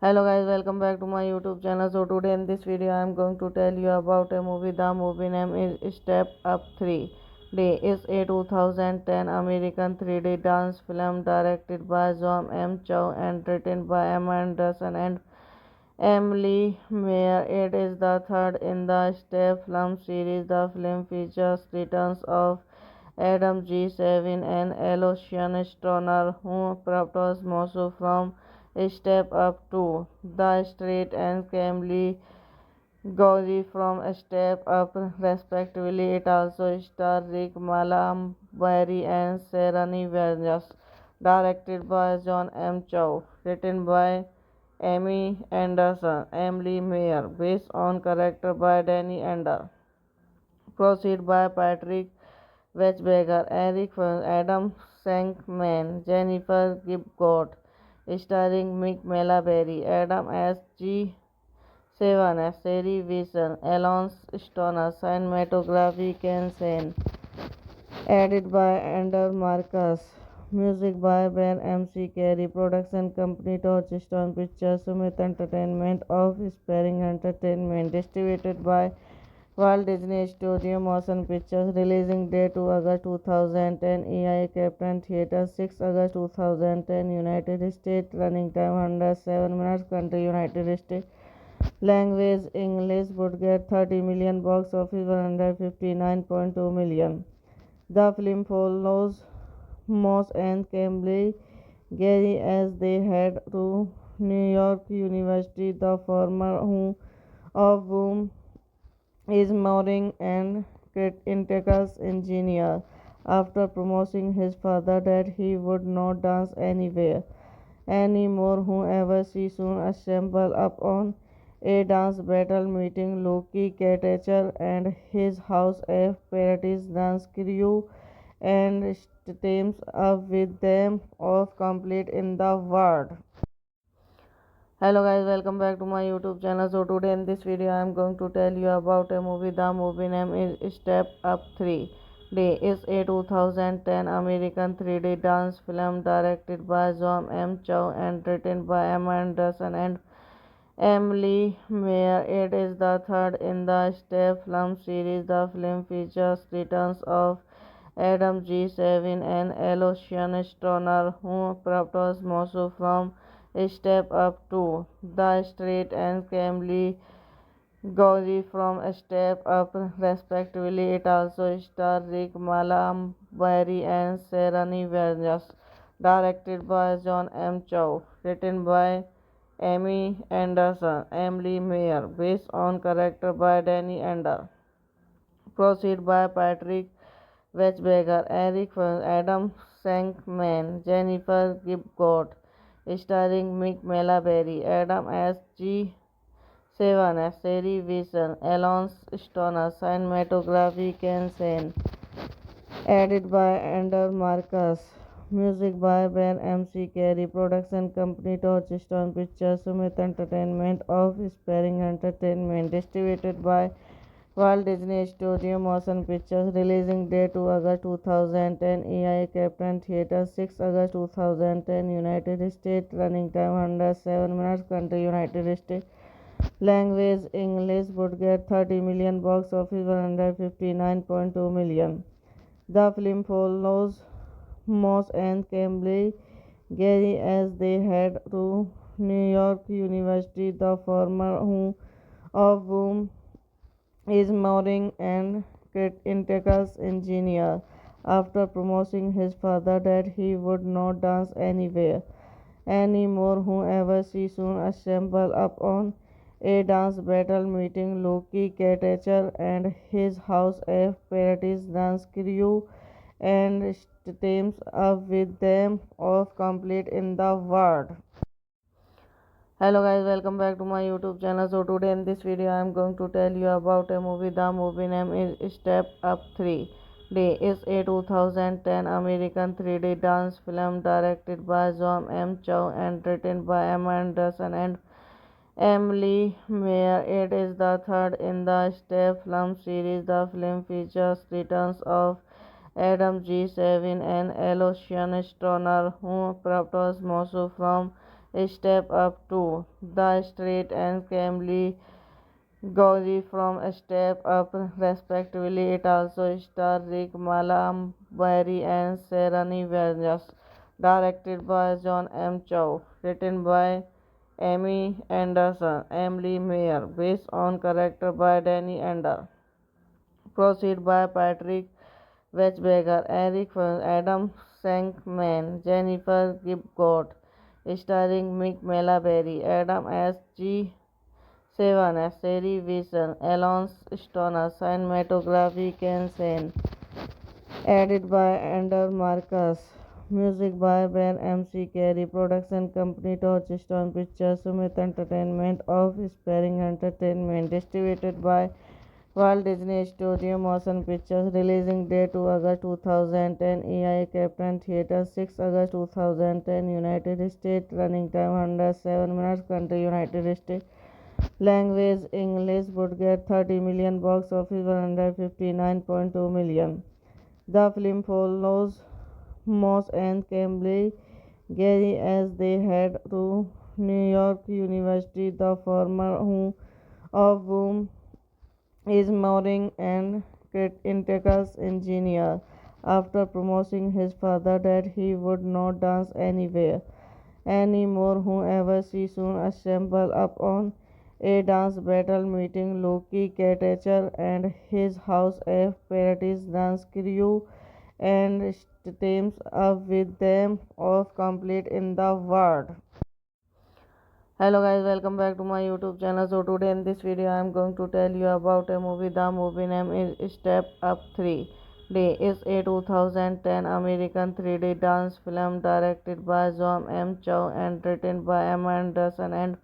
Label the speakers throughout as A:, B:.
A: Hello guys, welcome back to my YouTube channel. So today in this video I am going to tell you about a movie. The movie name is Step Up 3D. It's a 2010 American 3D dance film directed by John M. Chow and written by Emma Anderson and Emily Mayer. It is the third in the Step film series. The film features returns of Adam G. Savin and Aloysius Stoner, who propose Mosu from Step Up to the Street and Camille Gauzy from Step Up, respectively. It also stars Rick Malambari and Serani Vergas. Directed by John M. Chow. Written by Amy Anderson, Emily Mayer. Based on character by Danny Ender. Proceed by Patrick Wechsberger, Eric Fern, Adam Shankman, Jennifer Gibgot, starring Mick Malaberry, Adam S. G. Sevan, Sherry Wilson, Alonso Stoner, cinematography Ken Sen, edited by Ander Marcus, music by Ben M.C. Carey, production company Touchstone Pictures, Sumit Entertainment of Sparring Entertainment, distributed by Walt Disney Studio Motion Pictures. Releasing date 2 August 2010, EI Captain Theatre 6 August 2010, United States. Running time 107 minutes. Country United States. Language English. Budget 30 million. Box office 159.2 million. The film follows Moss and Camille Gary as they head to New York University, the former home of whom is marine and integral engineer. After promising his father that he would not dance anywhere anymore, however, she soon assembled upon a dance battle, meeting Loki Katacher and his house of Paradise dance crew, and teams up with them of complete in the world. Hello guys, welcome back to my YouTube channel. So today in this video I am going to tell you about a movie. The movie name is Step Up 3D. It's a 2010 American 3D dance film directed by John M. Chow and written by Emma Anderson and Emily Mayer. It is the third in the Step film series. The film features returns of Adam G. Savin and Aloysius Stoner, who propose Mosu from Step Up to the Street and Camille Gauzy from Step Up, respectively. It also stars Rick Malambari and Serani Vergas. Directed by John M. Chow. Written by Amy Anderson, Emily Mayer. Based on character by Danny Ender. Proceed by Patrick Wechsberger, Eric Fern, Adam Shankman, Jennifer Gibgot, starring Mick Malaberry, Adam S. G. 7. Seri Vision, Alonso Stoner, cinematography Ken Sen, edited by Ender Marcus, music by Ben MC Carey, production company Touchstone Pictures, Sumit Entertainment of Sparring Entertainment, distributed by Walt Disney Studio Motion Pictures, releasing date 2 August 2010, EI Captain Theatre 6 August 2010, United States, running time 107 minutes, country United States, language English, budget 30 million, box office 159.2 million. The film follows Moss and Cambly Gary as they head to New York University, the former home of whom is marrying an integral engineer. After promising his father that he would not dance anywhere anymore, however, she soon assembled upon a dance battle, meeting Loki Katacher and his House of Paradise dance crew, and teams up with them of complete in the world. Hello guys, welcome back to my YouTube channel. So today in this video I am going to tell you about a movie. The movie name is Step Up 3D. It's a 2010 American 3D dance film directed by John M. Chow and written by Emma Anderson and Emily Mayer. It is the third in the Step film series. The film features returns of Adam G. Savin and Alocian Stoner, who propose Mosu from Step Up to the Street, and Camille Gowrie from Step Up, respectively. It also stars Rick Malambari and Serani Vergas. Directed by John M. Chow. Written by Amy Anderson, Emily Mayer. Based on character by Danny Ender. Proceed by Patrick Wechberger, Eric Fern, Adam Shankman, Jennifer Gibgot, starring Mick Malaberry, Adam S. G. Sevan, Seri Vision, Alonso Stoner, cinematography Ken Sen, edited by Ender Marcus, music by Ben MC Carey, production company Touchstone Pictures, Sumit Entertainment of Sparring Entertainment, distributed by Walt Disney Studio Motion Pictures, releasing date 2 August 2010, EI Captain Theatre 6 August 2010, United States, running time 107 minutes, country United States, language English, budget 30 million, box office 159.2 million. The film follows Moss and Cambly Gary as they head to New York University, the former home of whom is marrying an integral engineer. After promising his father that he would not dance anywhere anymore, however, she soon assembled upon a dance battle, meeting Loki Katacher and his House of Paradise dance crew, and teams up with them of complete in the world. Hello guys, welcome back to my YouTube channel. So today in this video I am going to tell you about a movie. The movie name is Step Up 3D. It's a 2010 American 3D dance film directed by John M. Chow and written by Emma Anderson and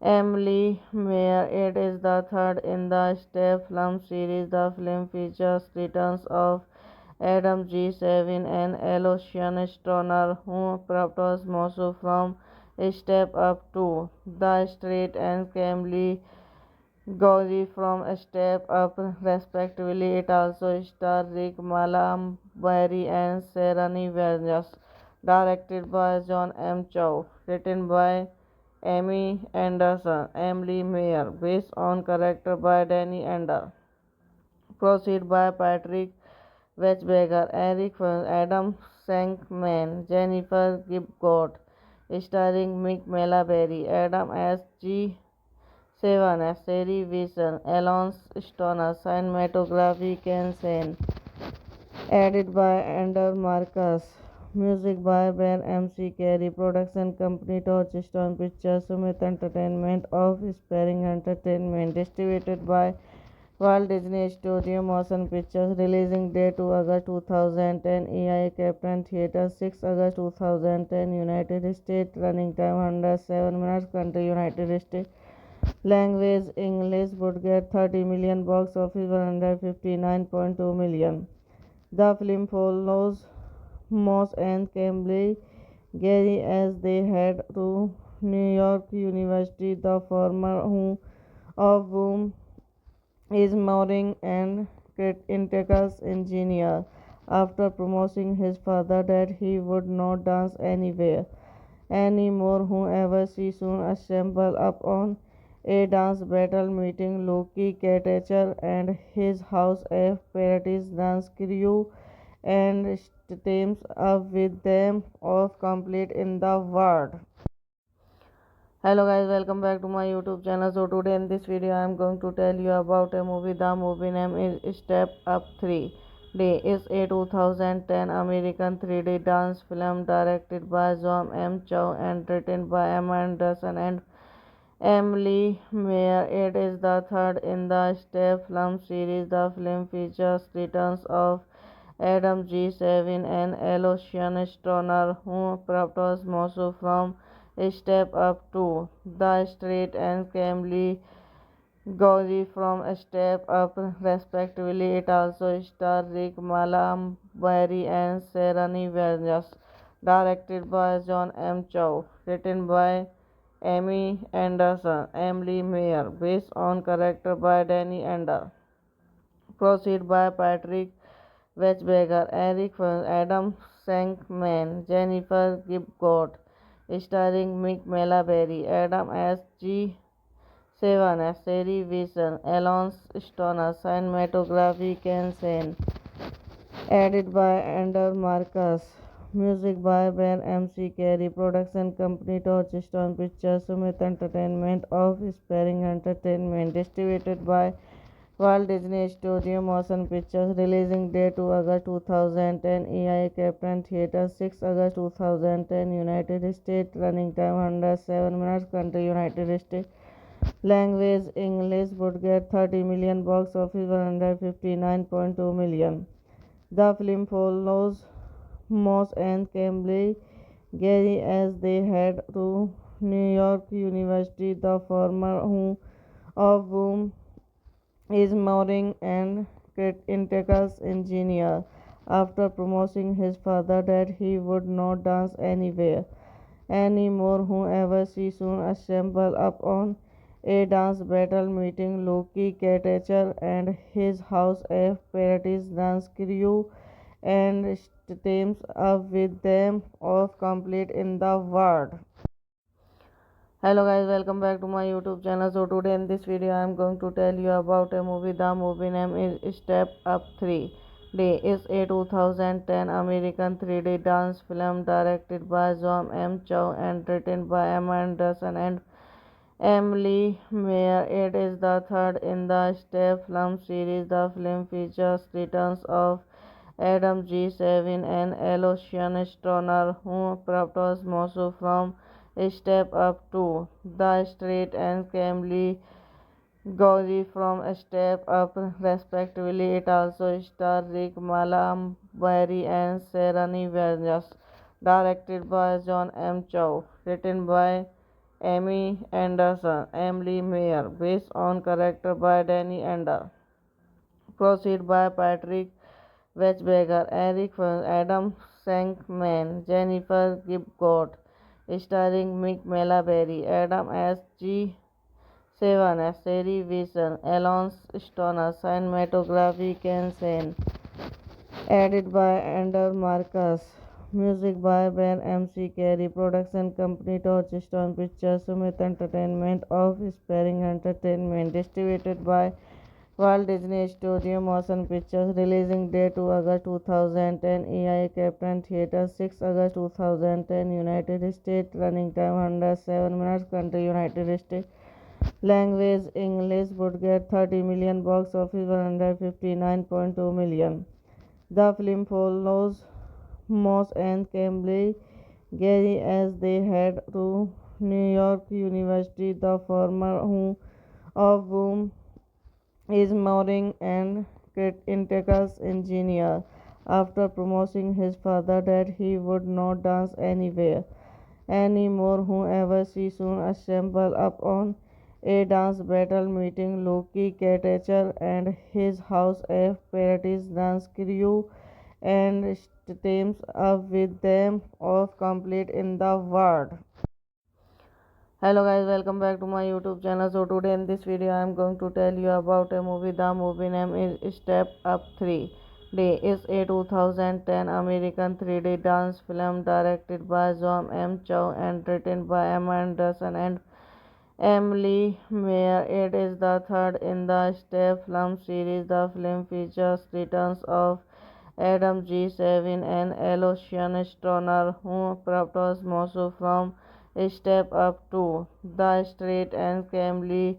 A: Emily Mayer. It is the third in the Step film series. The film features returns of Adam G. Savin and Alocian Stoner, who propose Mosu from Step Up to the Street, and Camille Gowrie from Step Up, respectively. It also stars Rick Malambari and Serani Vergas. Directed by John M. Chow. Written by Amy Anderson, Emily Mayer. Based on character by Danny Ender. Proceed by Patrick Wechberger, Eric Fern, Adam Shankman, Jennifer Gibgot, starring Mick Malaberry, Adam S. G. Sevan, Seri Vision, Alonso Stoner, cinematography Ken Sen, edited by Ender Marcus, music by Ben MC Carey, production company Touchstone Pictures, Sumit Entertainment of Sparring Entertainment, distributed by Walt Disney Studio Motion Pictures, releasing date 2 August 2010, EI Captain Theatre 6 August 2010, United States, running time 107 minutes, country United States, Language English would get 30 million, box office 159.2 million. The film follows Moss and Cambly Gary as they head to New York University, the former home of whom is Mauring and Integra's engineer. After promising his father that he would not dance anywhere anymore, whoever she soon assembled upon a dance battle, meeting Loki Katacher and his House of Paradise dance crew, and teams up with them of complete in the world. Hello guys, welcome back to my YouTube channel. So today in this video I am going to tell you about a movie. The movie name is Step Up 3D. It's a 2010 American 3D dance film directed by John M. Chow and written by Emma Anderson and Emily Mayer. It is the third in the Step film series. The film features returns of Adam G. Savin and Aloysius Stoner, who propose Mosu from Step Up to the Street, and Camille Gowrie from Step Up, respectively. It also stars Rick Malambari and Serani Verjas. Directed by John M. Chow. Written by Amy Anderson, Emily Mayer. Based on character by Danny Ender. Proceed by Patrick Wechsberger, Eric Fern, Adam Shankman, Jennifer Gibgot, starring Mick Malaberry, Adam S. G. Sevan, Sherry Wilson, Alonso Stoner, cinematography Ken Sen, edited by Andrew Marcus, music by Ben M.C. Carey, production company Touchstone Pictures, Sumit Entertainment of Sparring Entertainment, distributed by Walt Disney Studio Motion Pictures. Releasing date 2 August 2010, EI Captain Theatre 6 August 2010, United States. Running time 107 minutes. Country United States. Language English. Would get 30 million, box office 159.2 million. The film follows Moss and Cambly Gary as they head to New York University, the former home of whom is Mauring and Integra's engineer. After promising his father that he would not dance anywhere anymore, whoever she soon assembled upon a dance battle, meeting Loki Katacher and his House of Paradise dance crew, and teams up with them of complete in the world. Hello guys, welcome back to my YouTube channel. So today in this video I am going to tell you about a movie. The movie name is Step Up 3D. It's a 2010 American 3D dance film directed by John M. Chow and written by Emma Anderson and Emily Mayer. It is the third in the Step film series. The film features returns of Adam G. Savin and Aloysius Stoner, who propose Mosu from Step Up to the Street, and Camille Gowrie from Step Up, respectively. It also stars Rick Malambari and Serani Verjas. Directed by John M. Chow. Written by Amy Anderson, Emily Mayer. Based on character by Danny Ender. Proceed by Patrick Wechsberger, Eric Fern, Adam Shankman, Jennifer Gibgot, starring Mick Malaberry, Adam S. G. Sevan, Sherry Wilson, Alonso Stoner, cinematography Ken Sen, edited by Andrew Marcus, music by Ben M.C. Carey, production company Touchstone Pictures, Sumit Entertainment of Sparring Entertainment, distributed by Walt Disney Studio Motion Pictures. Releasing date 2 August 2010, EI Captain Theatre 6 August 2010, United States. Running time 107 minutes. Country United States. Language English. Would get 30 million, box office 159.2 million. The film follows Moss and Cambly Gary as they head to New York University, the former home of whom is Mauring and Integra's engineer. After promising his father that he would not dance anywhere anymore, whoever she soon assembled upon a dance battle meeting Loki, Katacher and his House of Parodies dance crew and teams up with them of complete in the world. Hello guys, welcome back to my YouTube channel. So today in this video I am going to tell you about a movie. The movie name is Step Up 3D. It's a 2010 American 3D dance film directed by John M. Chow and written by Emma Anderson and Emily Mayer. It is the third in the Step film series. The film features returns of Adam G. Savin and Aloysius Stoner, who propose Mosu from Step Up to the Street and Camille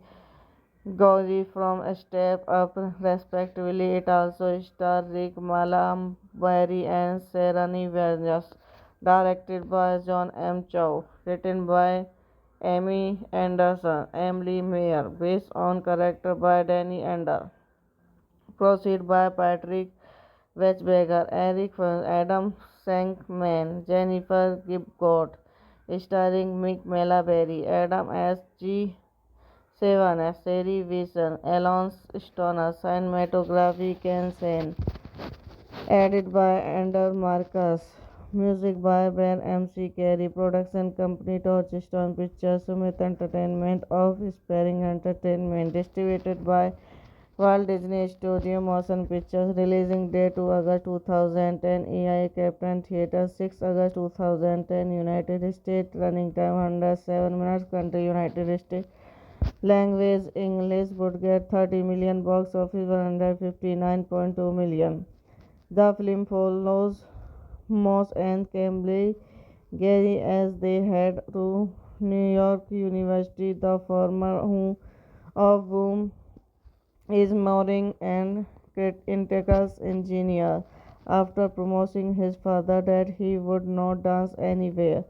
A: Gauzy from Step Up, respectively. It also stars Rick Malambari and Serani Vergas. Directed by John M. Chow. Written by Amy Anderson, Emily Mayer. Based on character by Danny Ender. Proceed by Patrick Wechsberger, Eric Adam Sankman, Jennifer Gibgot, starring Mick Malaberry, Adam S. G. Sevan, Seri Vision, Alonso Stoner, cinematography Ken Sen, edited by Ander Marcus, music by Ben M.C. Carey, production company Touchstone Pictures, Sumit Entertainment of Sparring Entertainment, distributed by Walt Disney Studio Motion Pictures. Releasing date 2 August 2010, EI Captain Theatre 6 August 2010, United States. Running time 107 minutes. Country United States. Language English. Budget 30 million. Box office 159.2 million. The film follows Moss and Camille Gary as they head to New York University. The former of whom is marrying an integral engineer. After promising his father that he would not dance anywhere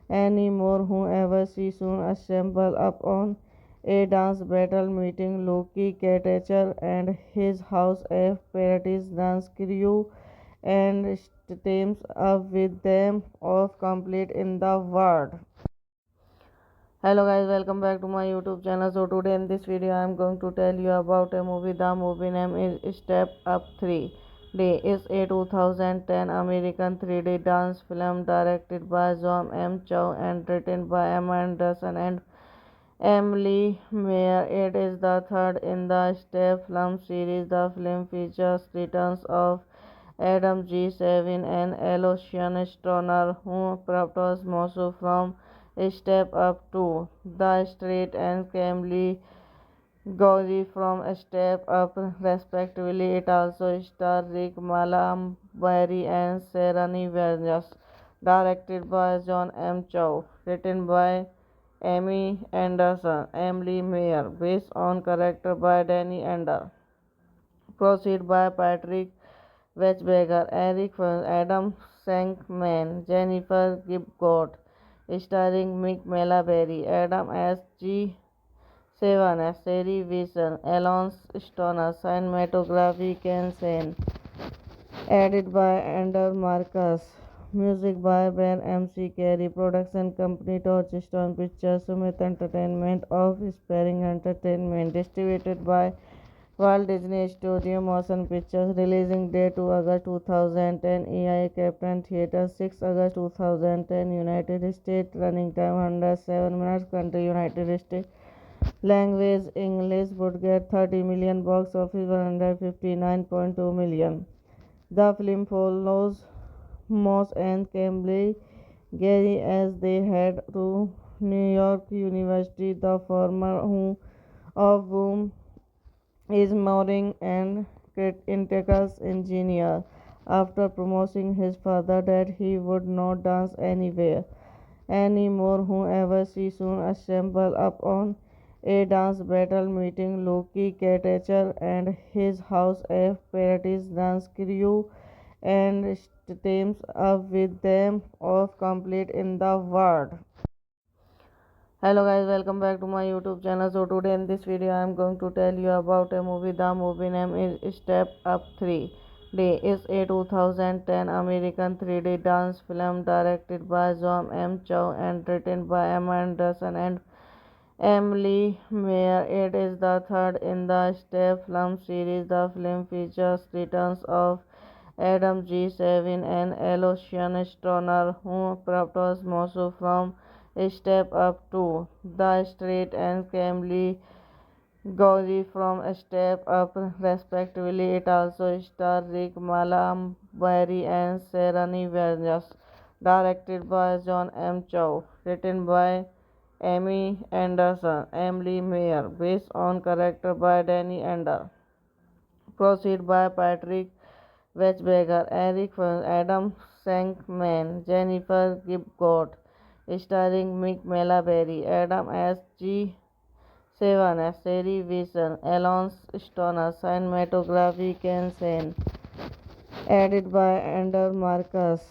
A: anymore, whoever she soon assembled upon a dance battle meeting Loki, Katacher and his House of Parodies dance crew and teams up with them of complete in the world. Hello guys, welcome back to my YouTube channel. So today in this video I am going to tell you about a movie. The movie name is Step Up 3D. It's a 2010 American 3D dance film directed by John M. Chow and written by Emma Anderson and Emily Mayer. It is the third in the Step film series. The film features returns of Adam G. Savin and Aloysius Stoner, who propose Mosu from Step Up to the Street and Camille Gauzy from Step Up, respectively. It also stars Rick Malambari and Serani Vergas. Directed by John M. Chow. Written by Amy Anderson, Emily Mayer. Based on character by Danny Ender. Proceed by Patrick Wechsberger, Eric Adam Sankman, Jennifer Gibgot, starring Mick Malaberry, Adam S. G. Sevan, Seri Vision, Alonso Stoner, cinematography Ken Sen, edited by Ander Marcus, music by Ben M.C. Carey, production company Touchstone Pictures, Sumit Entertainment of Sparring Entertainment, distributed by Walt Disney Studio Motion Pictures. Releasing date 2 August 2010, EI Captain Theatre 6 August 2010, United States. Running time 107 minutes. Country United States. Language English. Budget 30 million. Box office 159.2 million. The film follows Moss and Camille Gary as they head to New York University. The former of whom is marrying an integral engineer. After promising his father that he would not dance anywhere anymore, whoever she soon assembled upon a dance battle meeting Loki, Katacher and his House of Parodies dance crew and teams up with them of complete in the world. Hello guys, welcome back to my YouTube channel. So today in this video I am going to tell you about a movie. The movie name is Step Up 3D. It's a 2010 American 3D dance film directed by John M. Chow and written by Emma Anderson and Emily Mayer. It is the third in the Step film series. The film features returns of Adam G. Savin and Aloysius Stoner, who portrays Mosu from Step Up 2, The Street, and Camille Gauzy from Step Up, respectively. It also stars Rick Malambari and Serani Vergas. Directed by John M. Chow. Written by Amy Anderson, Emily Mayer. Based on character by Danny Ender. Proceed by Patrick Wechberger, Eric Fern, Adam Shankman, Jennifer Gibgot. Starring Mick Malaberry, Adam S. G. Sevan, Sherry Wilson, Alonso Stoner, cinematography Ken Sen, edited by Andrew Marcus,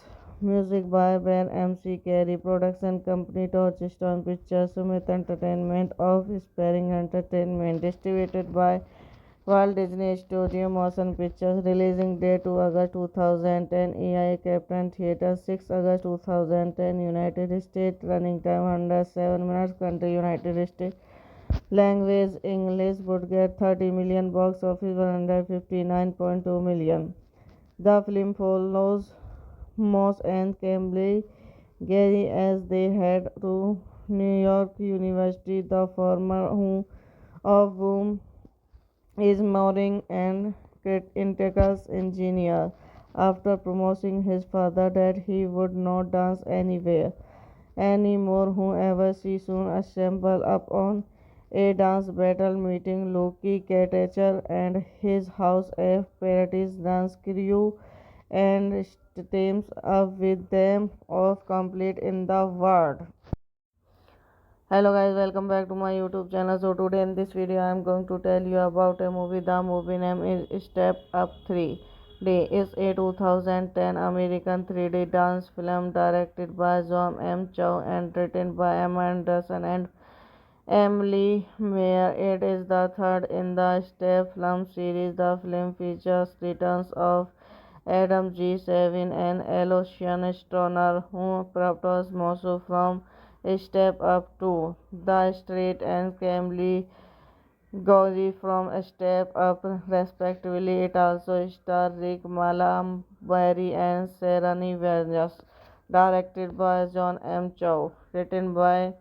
A: music by Ben MC Carey, production company Touchstone Pictures, Sumit Entertainment of Sparring Entertainment, distributed by Walt Disney Studio Motion Pictures, releasing date 2 August 2010, EI Captain Theatre 6 August 2010, United States, running time 107 minutes, country United States. Language English would get 30 million, box office 159.2 million. The film follows Moss and Cambly Gary as they head to New York University, the former home of whom is marrying an integral engineer. After promising his father that he would not dance anywhere anymore, whoever she soon assembled upon a dance battle, meeting Loki Katacher and his House of Paradise dance crew, and teams up with them of complete in the world. Hello guys, welcome back to my YouTube channel. So today in this video I am going to tell you about a movie. The movie name is Step Up 3D. It's a 2010 American 3D dance film directed by John M. Chow and written by Emma Anderson and Emily Mayer. It is the third in the Step film series. The film features returns of Adam G. Savin and Aloysius Stoner, who portrays Mosu from Step Up 2, The Street, and Camille Gauzy from Step Up, respectively. It also stars Rick Malambari and Serani Vergas. Directed by John M. Chow. Written by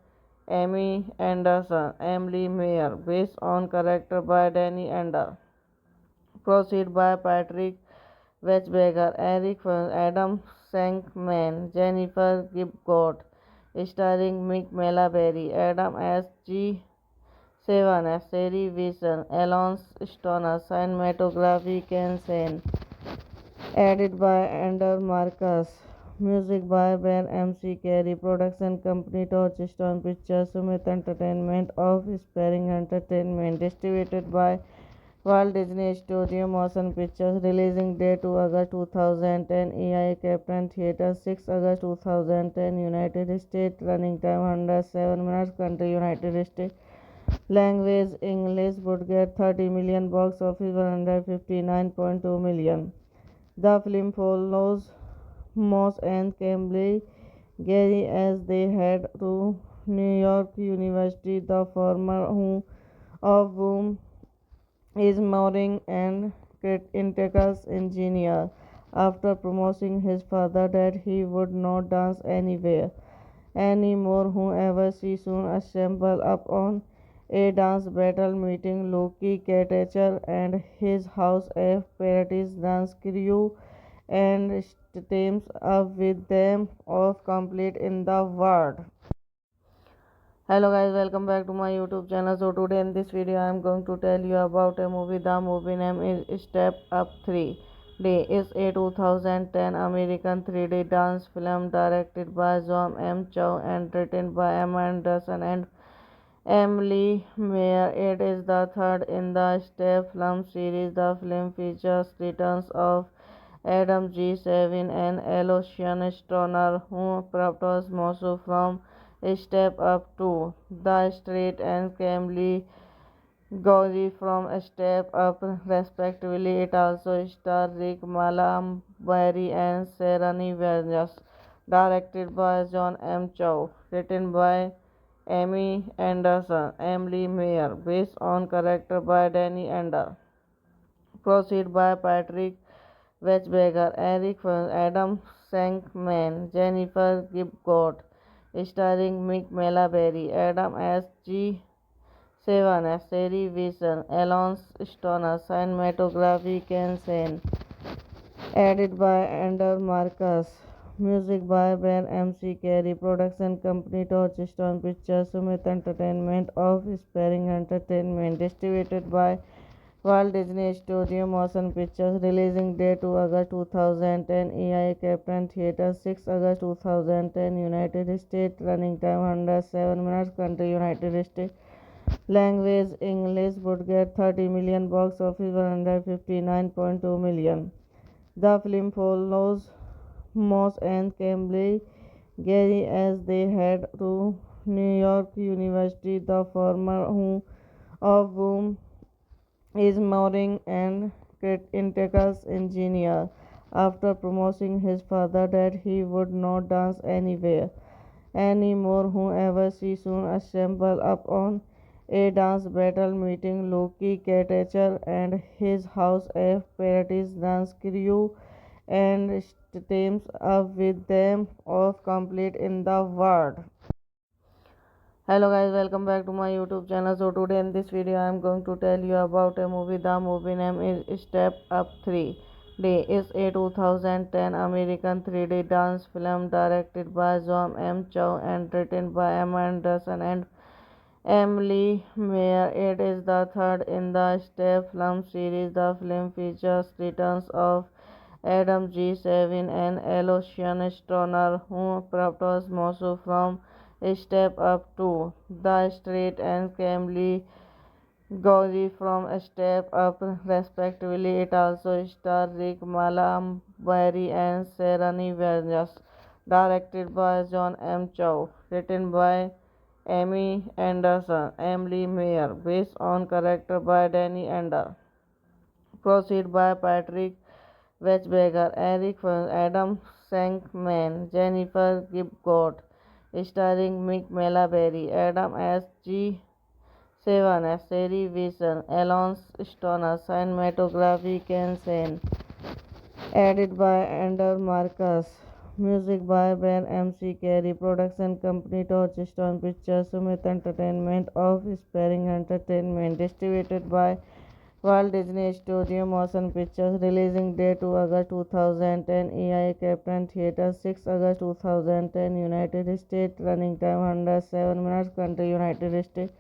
A: Amy Anderson, Emily Mayer. Based on character by Danny Ender. Proceed by Patrick Wechberger, Eric Fern, Adam Shankman, Jennifer Gibgot. Starring Mick Malaberry, Adam S. G. Sevan, Sherry Wilson, Alonso Stoner, cinematography Ken Sen, edited by Andrew Marcus, music by Ben MC Carey, production company Touchstone Pictures, Sumit Entertainment of Sparring Entertainment, distributed by Walt Disney Studio Motion Pictures, releasing date 2 August 2010, EI Captain Theatre 6 August 2010, United States, running time 107 minutes, country United States. Language English would get 30 million, box office 159.2 million. The film follows Moss and Cambly Gary as they head to New York University, the former home of whom is marrying an integral engineer. After promising his father that he would not dance anywhere anymore, whoever she soon assembled upon a dance battle, meeting Loki Katacher and his House of Paradise dance crew, and teams up with them of complete in the world. Hello guys, welcome back to my YouTube channel. So today in this video I am going to tell you about a movie. The movie name is Step Up 3D. It's a 2010 American 3D dance film directed by John M. Chow and written by Emma Anderson and Emily Mayer. It is the third in the Step film series. The film features returns of Adam G. Savin and Aloysius Stoner, who portrays Mosu from Step Up 2, The Street, and Camille Gauzy from Step Up, respectively. It also stars Rick Malambari and Serani Vergas. Directed by John M. Chow. Written by Amy Anderson, Emily Mayer, based on character by Danny Ender. Proceed by Patrick Wechberger, Eric Adam Sankman, Jennifer Gibgot, starring Mick Malaberry, Adam S. G. Sevan, Seri Vision, Alonso Stoner, cinematography Ken Sen, edited by Ender Marcus, music by Ben MC Carey, production company Touchstone Pictures, Sumit Entertainment of Sparring Entertainment, distributed by Walt Disney Studio Motion Pictures, releasing date 2 August 2010, EI Captain Theatre 6 August 2010, United States, running time 107 minutes, country United States, language English, budget 30 million, box office 159.2 million. The film follows Moss and Cambly Gary as they head to New York University, the former home of whom is Mooring and Integrous engineer. After promising his father that he would not dance anywhere anymore, whoever she soon assembled upon a dance battle, meeting Loki Katacher and his House of Paradise dance crew, and teams up with them of complete in the world. Hello guys, welcome back to my YouTube channel. So today in this video I am going to tell you about a movie. The movie name is Step Up 3D. It's a 2010 American 3D dance film directed by John M. Chow and written by Emma Anderson and Emily Mayer. It is the third in the Step film series. The film features returns of Adam G. Savin and Alocian Stoner, who propose Mosu from Step Up to the Street, and Camely Gauzy from Step Up, respectively. It also stars Rick Malambari and Serani Vergas. Directed by John M. Chow. Written by Amy Anderson, Emily Mayer. Based on character by Danny Ender. Proceed by Patrick Wechberger, Eric Adam Sankman, Jennifer Gibgot, starring Mick Malaberry, Adam S. G. Sevan, Seri Vision, Alonso Stoner, cinematography Ken Sen, edited by Ender Marcus, music by Ben MC Carey, production company Touchstone Pictures, Sumit Entertainment of Sparring Entertainment, distributed by Walt Disney Studio Motion Pictures, releasing date 2 August 2010, EI Captain Theatre 6 August 2010, United States, running time 107 minutes, country United States,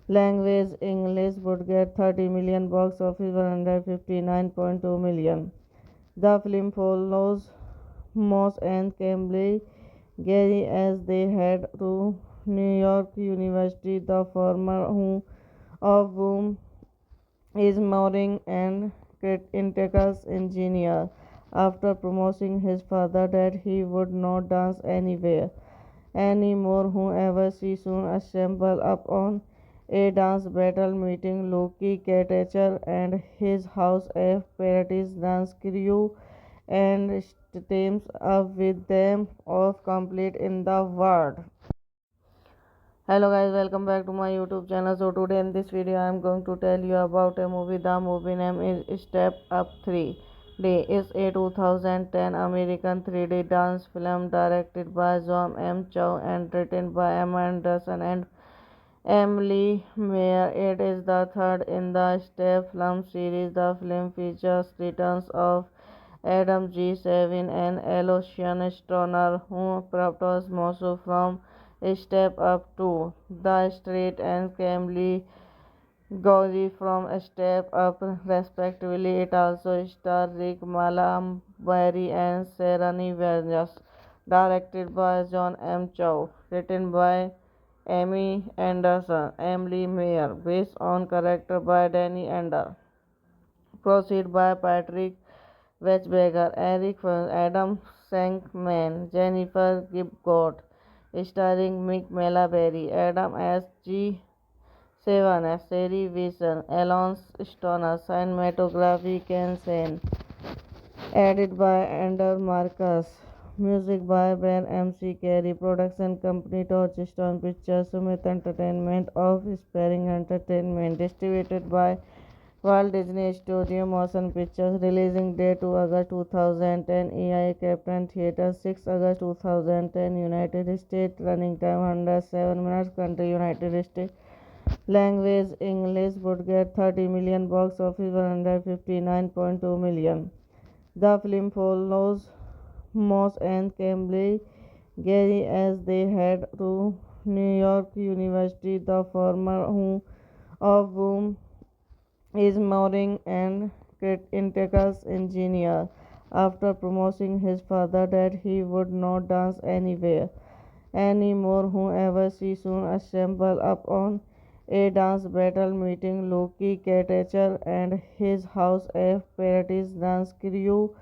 A: language English, budget 30 million, box office 159.2 million. The film follows Moss and Cambly Gary as they head to New York University, the former home of whom is Mooring and Integrous engineer. After promising his father that he would not dance anywhere anymore, whoever she soon assembled upon a dance battle, meeting Loki Katacher and his House of Paradise dance crew, and teams up with them of complete in the world. Hello guys, welcome back to my YouTube channel. So today in this video I am going to tell you about a movie. The movie name is Step Up 3D. It's a 2010 American 3D dance film directed by John M. Chow and written by Emma Anderson and Emily Mayer. It is the third in the Step film series. The film features returns of Adam G. Savin and Alocian Stoner, who propose Mosu from Step Up to the Street, and Camely Gauzy from Step Up, respectively. It also stars Rick Malambari and Serani Vergas. Directed by John M. Chow. Written by Amy Anderson, Emily Mayer. Based on character by Danny Ender. Proceed by Patrick Wechberger, Eric Adam Sankman, Jennifer Gibgot, starring Mick Malaberry, Adam S. G. Sevan, Seri Vision, Alonso Stoner, cinematography Ken Sen, edited by Ender Marcus, Music by Ben MC Carey. Production company Touchstone Pictures. Sumit Entertainment of Sparring Entertainment. Distributed by Walt Disney Studio Motion Pictures. Releasing date 2 August 2010. EI Captain Theatre 6 August 2010. United States. Running time 107 minutes. Country United States. Language English. Budget 30 million. Box office 159.2 million. The film follows Moss and Cambly Gary as they head to New York University, the former home of whom is Moring and Integra's engineer. After promising his father that he would not dance anywhere anymore, whoever she soon assembled upon a dance battle meeting Loki Katacher and his House of Paradise dance crew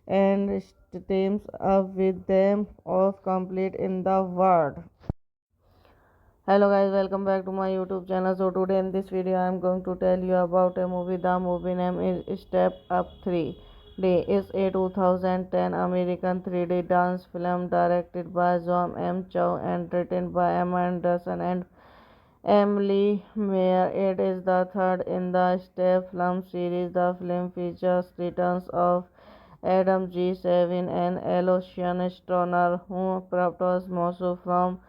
A: and teams up with them of complete in the world. Hello guys, welcome back to my YouTube channel. So today in this video I am going to tell you about a movie. The movie name is Step Up 3D. It's a 2010 American 3D dance film directed by John M. Chow and written by Emma Anderson and Emily Mayer. It is the third in the Step film series. The film features returns of Adam G. Savin and Aloysius Stoner, who propose Mosu from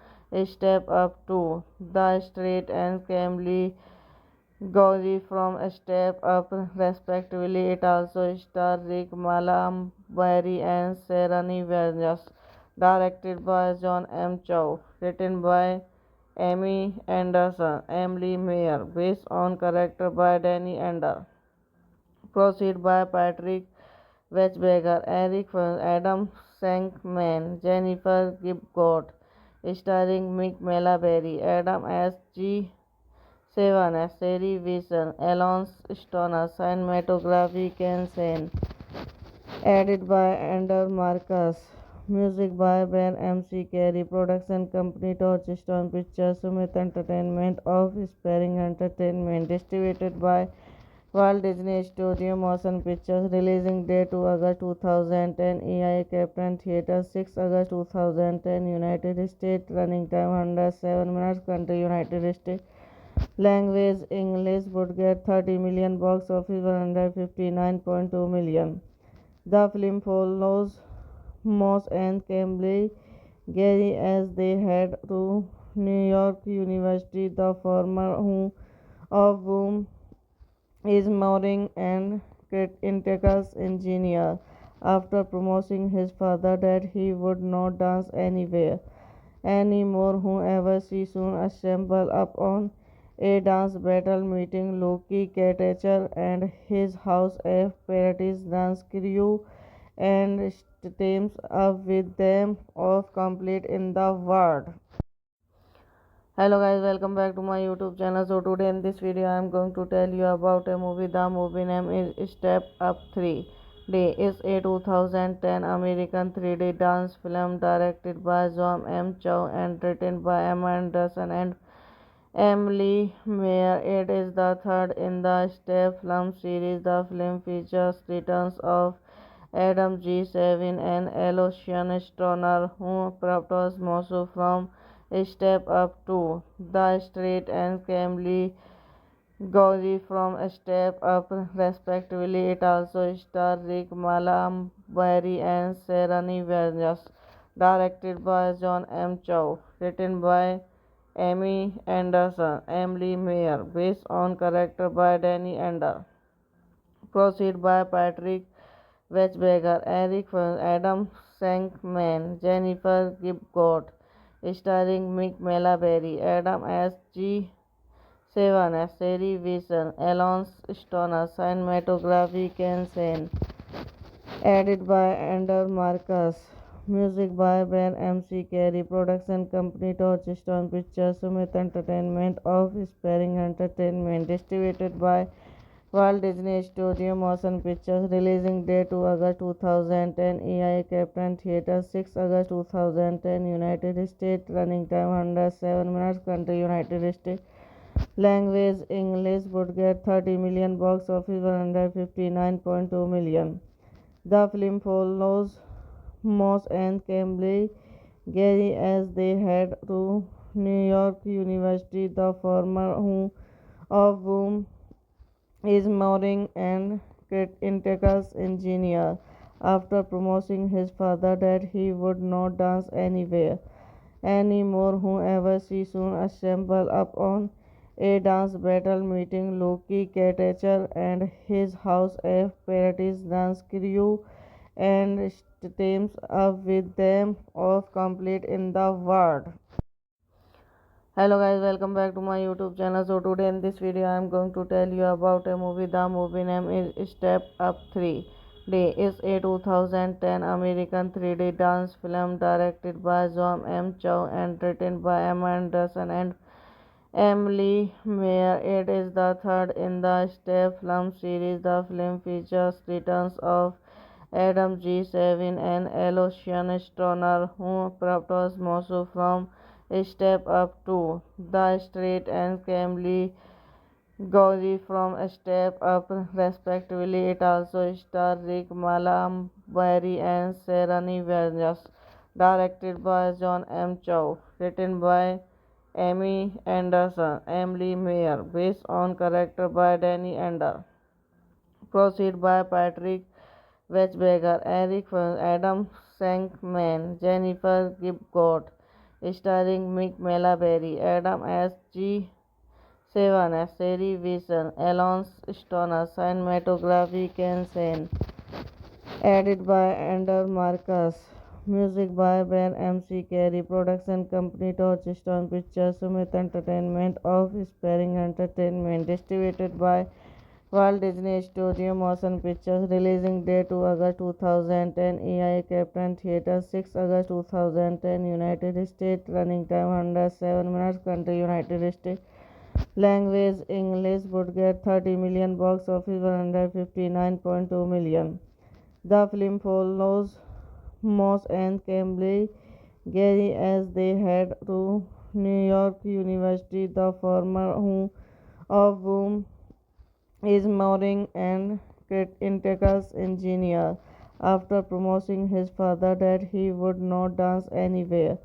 A: Step Up to the Street and Camely Gauzy from Step Up, respectively. It also stars Rick Malambari and Serani Vergas. Directed by John M. Chow. Written by Amy Anderson, Emily Mayer. Based on character by Danny Ender. Proceed by Patrick Wechsberger, Eric Fern, Adam Shankman, Jennifer Gibgot, starring Mick Malaberry, Adam S. G. Sevan, Sherry Wilson, Alonso Stoner, cinematography Ken Sen, edited by Ander Marcus, music by Ben MC Carey, production company Touchstone Pictures, Sumit Entertainment of Sparring Entertainment, distributed by Walt Disney Studio Motion Pictures. Releasing date 2 August 2010. EI Captain Theatre 6 August 2010. United States. Running time 107 minutes. Country United States. Language English. Budget 30 million. Box office 159.2 million. The film follows Moss and Cambly Gary as they head to New York University, the former home of whom is Moring and Integra's engineer. After promising his father that he would not dance anywhere anymore, whoever she soon assembled upon a dance battle meeting Loki Katacher and his House of Paradise dance crew and teams up with them of complete in the world. Hello guys, welcome back to my YouTube channel. So today in this video I am going to tell you about a movie. The movie name is Step Up 3D. It's a 2010 American 3D dance film directed by John M. Chow and written by Emma Anderson and Emily Mayer. It is the third in the Step film series. The film features returns of Adam G. Savin and Aloysius Stoner, who propose Mosu from Step Up to the Street and Camely Gauzy from Step Up, respectively. It also stars Rick Malambari and Serani Vergas. Directed by John M. Chow. Written by Amy Anderson, Emily Mayer. Based on character by Danny Ender. Proceed by Patrick Wechsberger, Eric Fern, Adam Shankman, Jennifer Gibgot, starring Mick Malaberry, Adam S. G. Sevan, Sherry Wilson, Alonso Stoner, cinematography Ken Sen, edited by Ander Marcus, music by Ben MC Carey, production company Touchstone Pictures, Sumit Entertainment of Sparring Entertainment, distributed by Walt Disney Studio Motion Pictures. Releasing date 2 August 2010. EI Captain Theatre 6 August 2010. United States. Running time 107 minutes. Country United States. Language English. Budget 30 million. Box office 159.2 million. The film follows Moss and Cambly Gary as they head to New York University, the former of whom is marrying an Cretaceous engineer. After promising his father that he would not dance anywhere anymore, whoever she soon assembled upon a dance battle, meeting Loki Catacher and his house of Paradise dance crew, and teams up with them of complete in the world. Hello guys, welcome back to my YouTube channel. So today in this video I am going to tell you about a movie. The movie name is Step Up 3D. It's a 2010 American 3D dance film directed by John M. Chow and written by Emma Anderson and Emily Mayer. It is the third in the Step film series. The film features returns of Adam G. Savin and Aloysius Stoner, who propose Mosu from Step Up to the Street, and Camille Gowrie from Step Up, respectively. It also stars Rick Malambari and Serani Vergas. Directed by John M. Chow. Written by Amy Anderson, Emily Mayer. Based on character by Danny Ender. Proceed by Patrick Wechsberger, Eric Fern, Adam Shankman, Jennifer Gibgot, starring Mick Malaberry, Adam S. G. Sevan, Sherry Wilson, Alonso Stoner, cinematography Ken Sen, edited by Andrew Marcus, music by Ben M.C. Carey, production company Touchstone Pictures, Summit Entertainment of Sparring Entertainment, distributed by Walt Disney Studio Motion Pictures. Releasing date 2 August 2010, EI Captain Theatre 6 August 2010, United States. Running time 107 minutes. Country United States. Language English. Budget 30 million. Box office 159.2 million. The film follows Moss and Cambly Gary as they head to New York University, the former of whom is marrying an Cretaceous engineer. After promising his father that he would not dance anywhere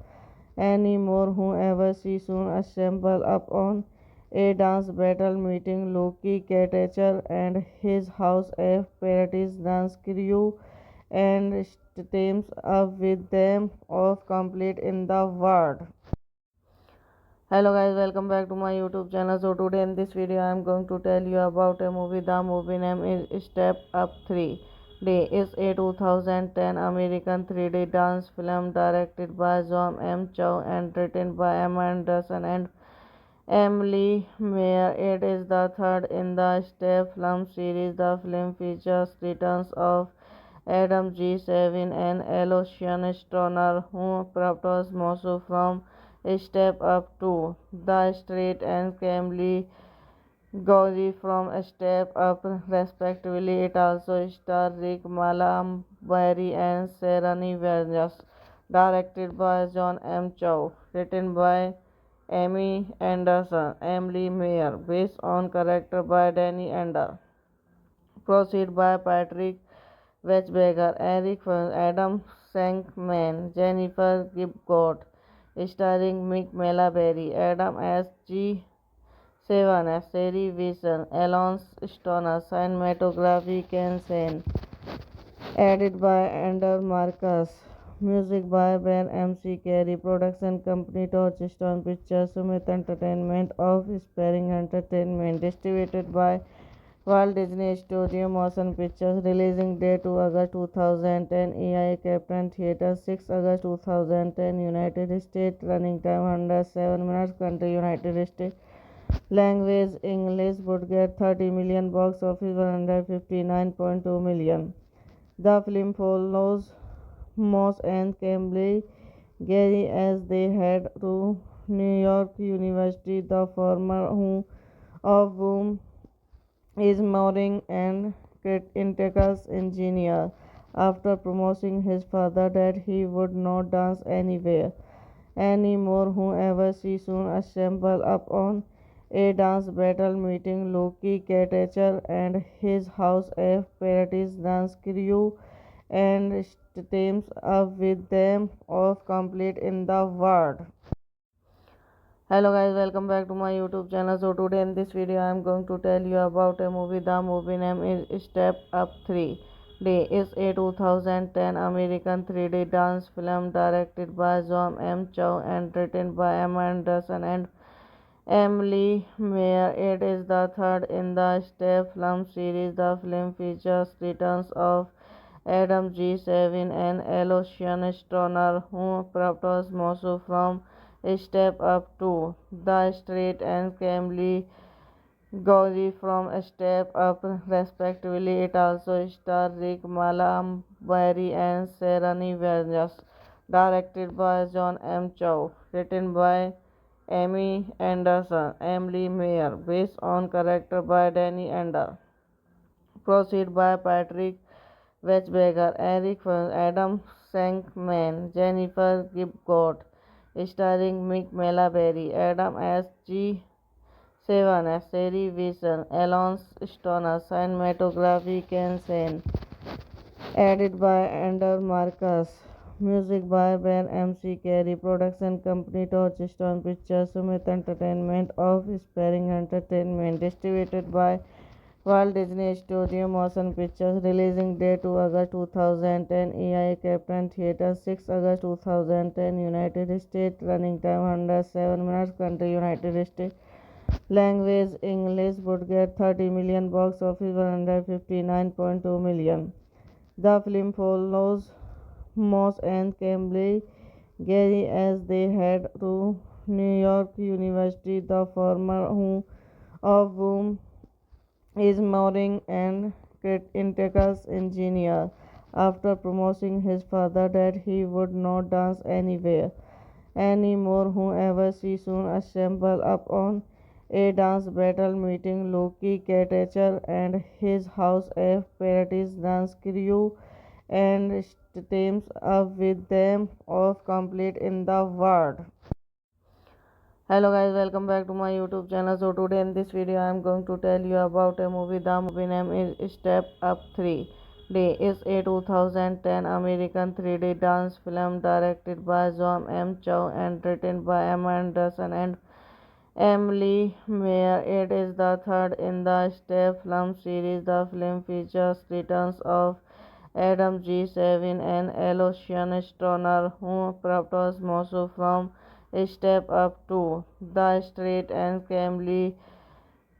A: anymore, whoever she soon assembled upon a dance battle, meeting Loki Catacher and his house of Paradise dance crew, and teams up with them of complete in the world. Hello guys, welcome back to my YouTube channel. So today in this video I am going to tell you about a movie. The movie name is Step Up 3D. It's a 2010 American 3D dance film directed by John M. Chow and written by Emma Anderson and Emily Mayer. It is the third in the Step film series. The film features returns of Adam G. Savin and Aloysius Stoner, who propose Mosu from Step Up to the Street, and Camille Gowrie from Step Up, respectively. It also stars Rick Malambari and Serani Vergas. Directed by John M. Chow. Written by Amy Anderson, Emily Mayer. Based on character by Danny Ender. Proceed by Patrick Wechsberger, Eric Fern, Adam Shankman, Jennifer Gibgot, starring Mick Malaberry, Adam S. G. Sevan, Sherry Wilson, Alonso Stoner, cinematography Ken Sen, edited by Andrew Marcus, music by Ben M.C. Carey, production company Touchstone Pictures, Summit Entertainment of Sparring Entertainment, distributed by Walt Disney Studio Motion Pictures. Releasing date 2 August 2010, EI Captain Theatre 6 August 2010, United States. Running time 107 minutes. Country United States. Language English. Budget 30 million. Box office 159.2 million. The film follows Moss and Cambly Gary as they head to New York University, the former of whom is marrying an Cretaceous engineer. After promising his father that he would not dance anywhere anymore, whoever she soon assembled upon a dance battle, meeting Loki Catacher and his house of Paradise dance crew, and teams up with them of complete in the world. Hello guys, welcome back to my YouTube channel. So today in this video I am going to tell you about a movie. The movie name is Step Up 3D. It's a 2010 American 3D dance film directed by John M. Chow and written by Emma Anderson and Emily Mayer. It is the third in the Step film series. The film features returns of Adam G. Savin and Aloysius Stoner, who propose Mosu from Step Up to the Street, and Camille Gowrie from Step Up, respectively. It also stars Rick Malambari and Serani Vergas. Directed by John M. Chow. Written by Amy Anderson, Emily Mayer. Based on character by Danny Ender. Proceed by Patrick Wechsberger, Eric Fern, Adam Shankman, Jennifer Gibgot, starring Mick Malaberry, Adam S. G. Sevan, Sherry Wilson, Alonso Stoner, cinematography Ken Sen, edited by Andrew Marcus, music by Ben M.C. Carey, production company Touchstone Pictures, Sumit Entertainment of Sparring Entertainment, distributed by Walt Disney Studio Motion Pictures. Releasing date 2 August 2010, EI Captain Theatre 6 August 2010, United States. Running time 107 minutes. Country United States. Language English. Budget 30 million. Box office 159.2 million. The film follows Moss and Camille Gary as they head to New York University. The former of whom is marrying an integral engineer. After promising his father that he would not dance anymore, whoever she soon assembled upon a dance battle, meeting Loki Katacher and his House of Paradise dance crew, and teams up with them of complete in the world. Hello guys, welcome back to my YouTube channel. So today in this video I am going to tell you about a movie. The movie name is Step Up 3D. It's a 2010 American 3D dance film directed by John M. Chow and written by Emma Anderson and Emily Mayer. It is the third in the Step film series. The film features returns of Adam G. Savin and Aloysius Stoner, who propose Mosu from Step Up to the Street, and Camille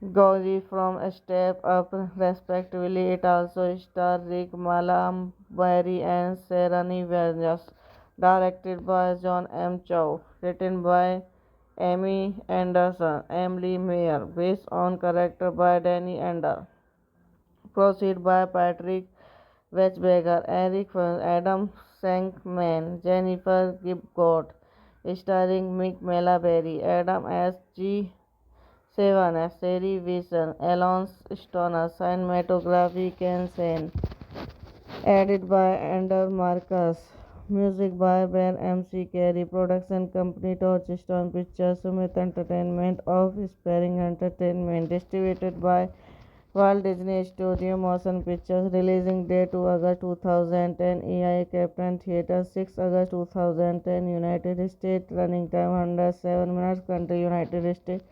A: Gowrie from Step Up, respectively. It also stars Rick Malambari and Serani Vergas. Directed by John M. Chow. Written by Amy Anderson, Emily Mayer. Based on character by Danny Ender. Proceed by Patrick Wechsberger, Eric Fern, Adam Shankman, Jennifer Gibgot, starring Mick Malaberry, Adam S. G. Sevan, Sherry Wilson, Alonso Stoner, cinematography Ken Sen, edited by Andrew Marcus, music by Ben M.C. Carey, production company Touchstone Pictures, Sumit Entertainment of Sparring Entertainment, distributed by Walt Disney Studio Motion Pictures. Releasing date 2 August 2010, EI Captain Theatre 6 August 2010, United States. Running time 107 minutes. Country United States.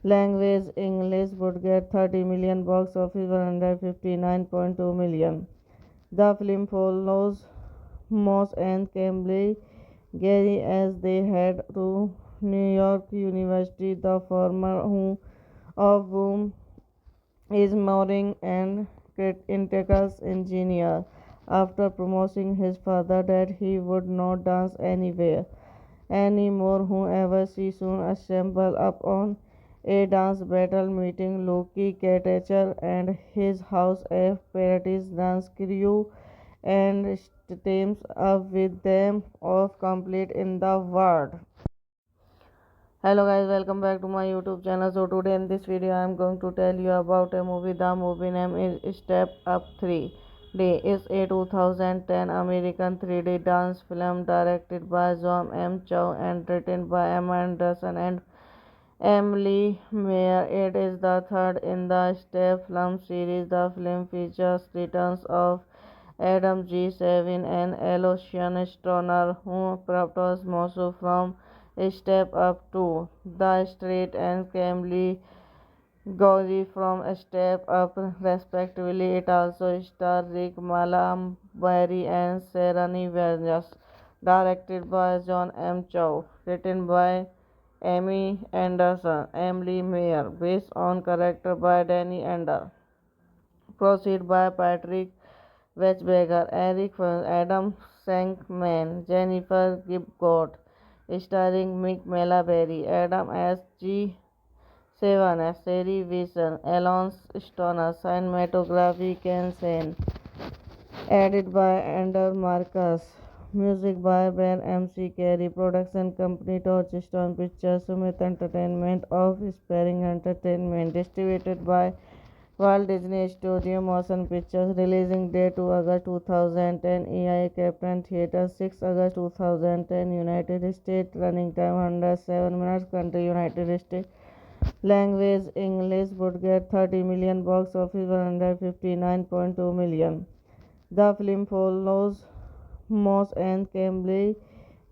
A: Language English. Budget 30 million. Box office 159.2 million. The film follows Moss and Camille Gary as they head to New York University. The former of whom is marrying an integral engineer. After promising his father that he would not dance anymore, whoever she soon assembled upon a dance battle, meeting Loki Katacher and his House of Paradise dance crew, and teams up with them of complete in the world. Hello guys, welcome back to my YouTube channel. So today in this video I am going to tell you about a movie. The movie name is Step Up 3D. It's a 2010 American 3D dance film directed by John M. Chow and written by Emma Anderson and Emily Mayer. It is the third in the Step film series. The film features returns of Adam G. Savin, and Aloysius Stoner, who proposed Mosu from Step Up 2, The Street, and Camille Gauzy from Step Up, respectively. It also stars Rick Malambari and Serani Vargas. Directed by John M. Chow. Written by Amy Anderson, Emily Mayer. Based on character by Danny Ender. Proceed by Patrick Wechberger, Eric Fern, Adam Shankman, Jennifer Gibgot. Starring Mick Malaberry, Adam S. G. Sevan, Seri Vision, Alonso Stoner, cinematography Ken Sen, edited by Ander Marcus, music by Ben MC Carey, production company Touchstone Pictures, Sumit Entertainment of Sparring Entertainment, distributed by Walt Disney Studio Motion Pictures, releasing date 2 August 2010, EI Captain Theatre 6 August 2010, United States, running time 107 minutes, country United States. Language English would get 30 million, box office 159.2 million. The film follows Moss and Cambly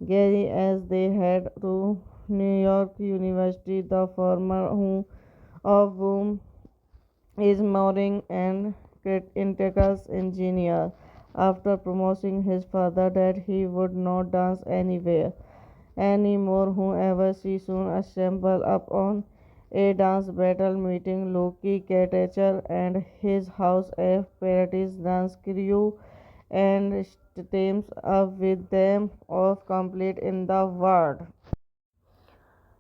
A: Gary as they head to New York University, the former home of whom is marrying an integral engineer. After promising his father that he would not dance anywhere anymore, whoever she soon assembled upon a dance battle, meeting Loki Katacher and his House of Paradise dance crew, and teams up with them of complete in the world.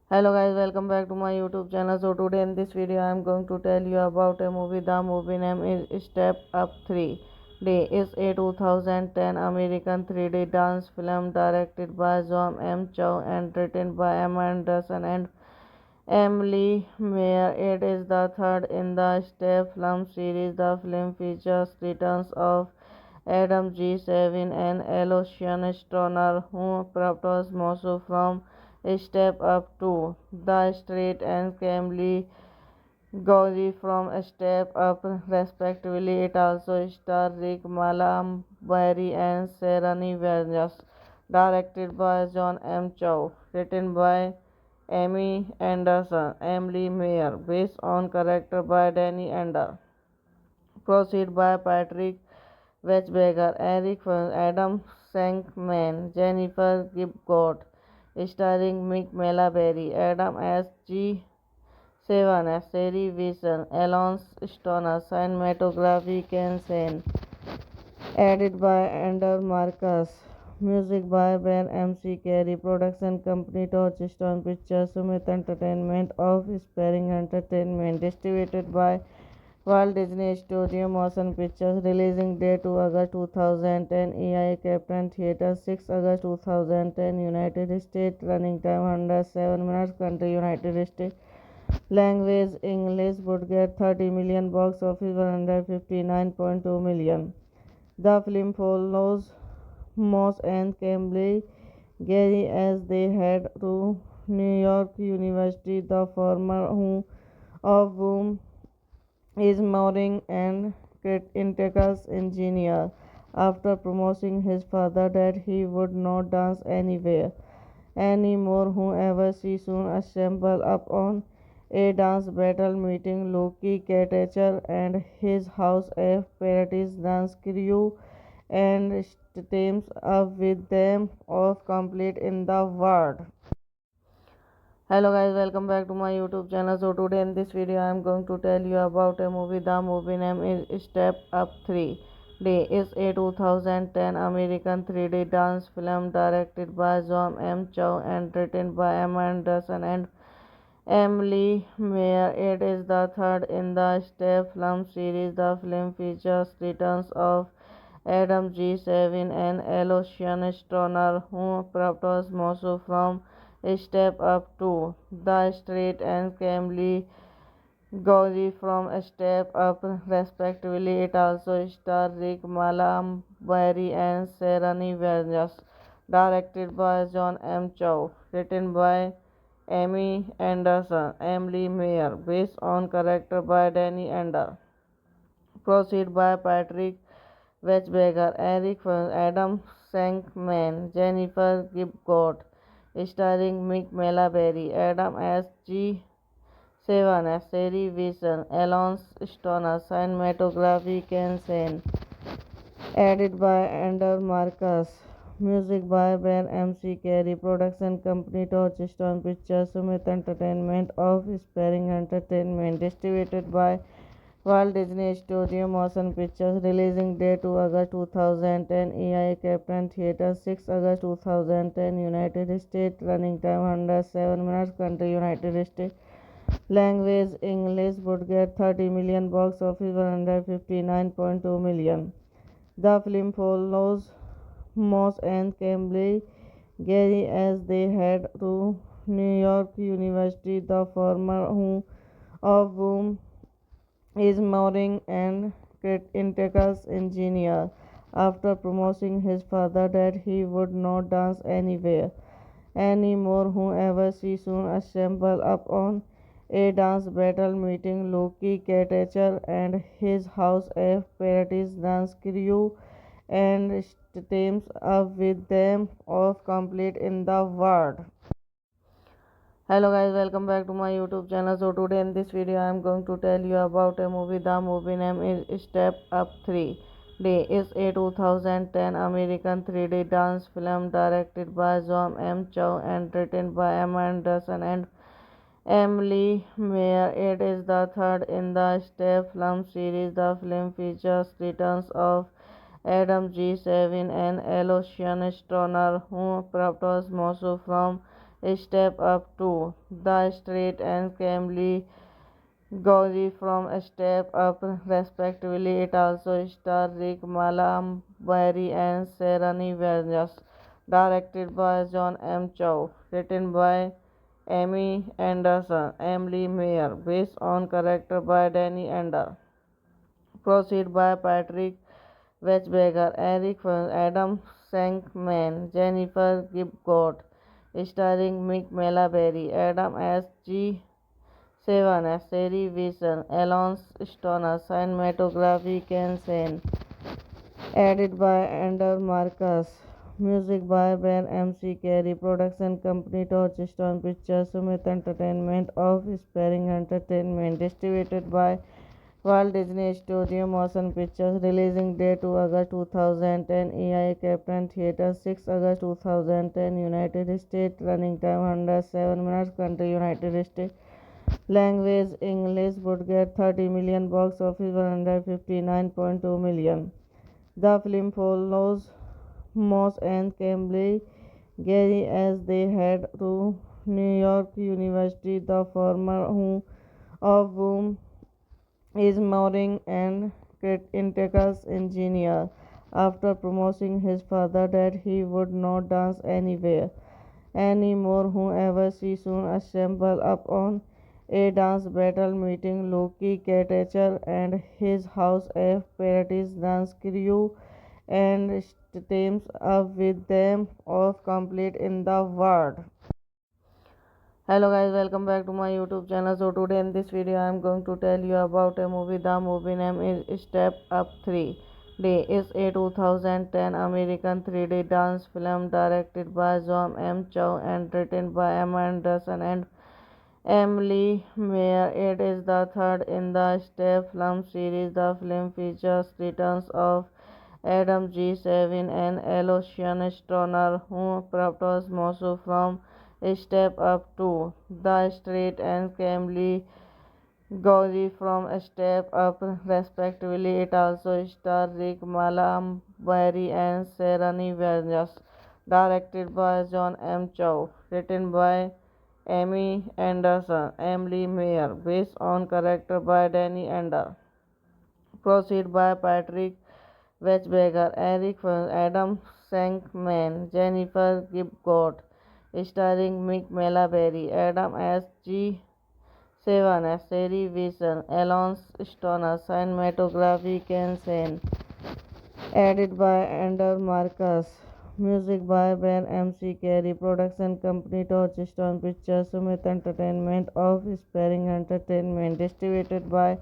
A: Hello guys, welcome back to my YouTube channel. So today in this video I am going to tell you about a movie. The movie name is Step Up 3D. It's a 2010 American 3D dance film directed by John M. Chow and written by Emma Anderson and Emily Mayer. It is the third in the Step film series. The film features returns of Adam G. Savin and Aloysius Stoner, who proposed Mosu from Step Up 2, The Street, and Camille Gauzy from Step Up, respectively. It also stars Rick Malambari and Serani Vargas. Directed by John M. Chow. Written by Amy Anderson, Emily Mayer. Based on character by Danny Ender. Proceed by Patrick Wechberger, Eric Fern, Adam Shankman, Jennifer Gibgot. Starring Mick Malaberry, Adam S. G. Sevan, Seri Vision, Alonso Stoner, cinematography Ken Sen, edited by Ander Marcus, music by Ben MC Carey, production company Touchstone Pictures, releasing date 2 August 2010, EI Captain Theatre 6 August 2010, United States, running time 107 minutes, country United States. Language English would get 30 million, box office 159.2 million. The film follows Moss and Cambly Gary as they head to New York University, the former home of whom is marrying an integral engineer. After promising his father that he would not dance anywhere anymore, whoever she soon assembled upon a dance battle, meeting Loki Katacher and his House of Paradise dance crew, and teams up with them of complete in the world. Wechberger, Eric Fern, Adam Shankman, Jennifer Gibgot. Starring Mick Malaberry, Adam S. G. Sevan, Seri Vision, Alonso Stoner, cinematography Ken Sen, edited by Ander Marcus, music by Ben MC Carey, production company Touchstone Pictures, Sumit Entertainment of Sparring Entertainment, distributed by Walt Disney Studio Motion Pictures, releasing date 2 August 2010, EI Captain Theatre 6 August 2010, United States, running time 107 minutes, country United States. Language English would get 30 million, box office 159.2 million. The film follows Moss and Cambly Gary as they head to New York University, the former home of whom is marrying an integral engineer. After promising his father that he would not dance anywhere anymore, whoever she soon assembled upon a dance battle, meeting Loki Katacher and his House of Paradise dance crew, and teams up with them of complete in the world. Hello guys, welcome back to my YouTube channel. So today in this video I am going to tell you about a movie. The movie name is Step Up 3D. It's a 2010 American 3D dance film directed by John M. Chow and written by Emma Anderson and Emily Mayer. It is the third in the Step film series. The film features returns of Adam G. Savin and Aloysius Stoner, who proposed Mosu from Step Up 2, The Street, and Camille Gauzy from Step Up, respectively. It also stars Rick Malambari and Serani Vargas. Directed by John M. Chow. Written by Amy Anderson, Emily Mayer. Based on character by Danny Ender. Proceed by Patrick Weisberger, Eric Adam Shankman, Jennifer Gibgot, starring Mick Malaberry, Adam S. G. Sevan, Sherry Wilson, Alonso Stoner, cinematography Ken Sen, edited by Andrew Marcus, music by Ben MC Carey, production company Touchstone Pictures, Sumit Entertainment of Sparring Entertainment, distributed by Walt Disney Studio Motion Pictures, releasing date 2 August 2010, EI Captain Theatre 6 August 2010, United States, running time 107 minutes, country United States, language English, budget 30 million, box office 159.2 million. The film follows Moss and Cambly Gary as they head to New York University, the former home of whom is marrying an integral engineer. After promising his father that he would not dance anywhere anymore, however, she soon assembled upon a dance battle, meeting Loki Katacher and his House of Paradise dance crew, and teams up with them of complete in the world. Hello guys, welcome back to my YouTube channel. So today in this video I am going to tell you about a movie. The movie name is Step Up 3D. It's a 2010 American 3D dance film directed by John M. Chow and written by Emma Anderson and Emily Mayer. It is the third in the Step film series. The film features returns of Adam G. Savin and Alocian Stoner, who propose Mosu from Step Up to the Street, and Camely Gauzy from Step Up, respectively. It also stars Rick Malambari and Serani Vergas. Directed by John M. Chow. Written by Amy Anderson, Emily Mayer. Based on character by Danny Ender. Proceed by Patrick Weisberger, Eric Adam Shankman, Jennifer Gibgot, starring Mick Malaberry, Adam S. G. Sevan, Sherry Wilson, Alonso Stoner, cinematography Ken Sen, edited by Andrew Marcus, music by Ben MC Carey, production company Touchstone Pictures, Sumit Entertainment of Sparring Entertainment, distributed by Walt Disney Studio Motion Pictures, releasing date 2 August 2010, EI Captain Theatre 6 August 2010, United States, running time 107 minutes, country United States, language English, budget 30 million, box office 159.2 million. The film follows Moss and Cambly Gary as they head to New York University, the former home of whom is marrying an integral engineer. After promising his father that he would not dance anywhere anymore, however, she soon assembled upon a dance battle, meeting Loki Katacher and his House of Paradise dance crew, and teams up with them of complete in the world. Hello guys, welcome back to my YouTube channel. So today in this video I am going to tell you about a movie. The movie name is Step Up 3D. It's a 2010 American 3D dance film directed by John M. Chow and written by Emma Anderson and Emily Mayer. It is the third in the Step film series. The film features returns of Adam G. Savin and Alocian Stoner, who propose Mosu from Step Up to the Street, and Camely Gauzy from Step Up, respectively. It also stars Rick Malambari and Serani Vergas. Directed by John M. Chow. Written by Amy Anderson, Emily Mayer. Based on character by Danny Ender. Proceed by Patrick Weisberger, Eric Adam Shankman, Jennifer Gibgot, starring Mick Malaberry, Adam S. G. Sevan, Sherry Wilson, Alonso Stoner, cinematography Ken Sen, edited by Andrew Marcus, music by Ben MC Carey, production company Touchstone Pictures, Sumit Entertainment of Sparring Entertainment, distributed by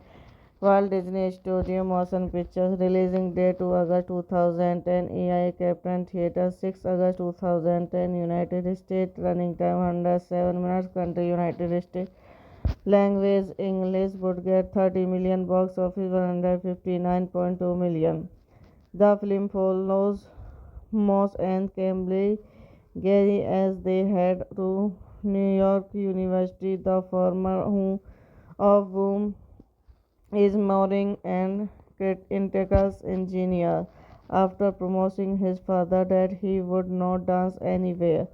A: Walt Disney Studio Motion Pictures. Releasing date 2 August 2010. EI Captain Theatre 6 August 2010. United States. Running time 107 minutes. Country United States. Language English. Budget 30 million. Box office 159.2 million. The film follows Moss and Cambly Gary as they head to New York University, the former home of whom is Moring and Integra's engineer. After promising his father that he would not dance anywhere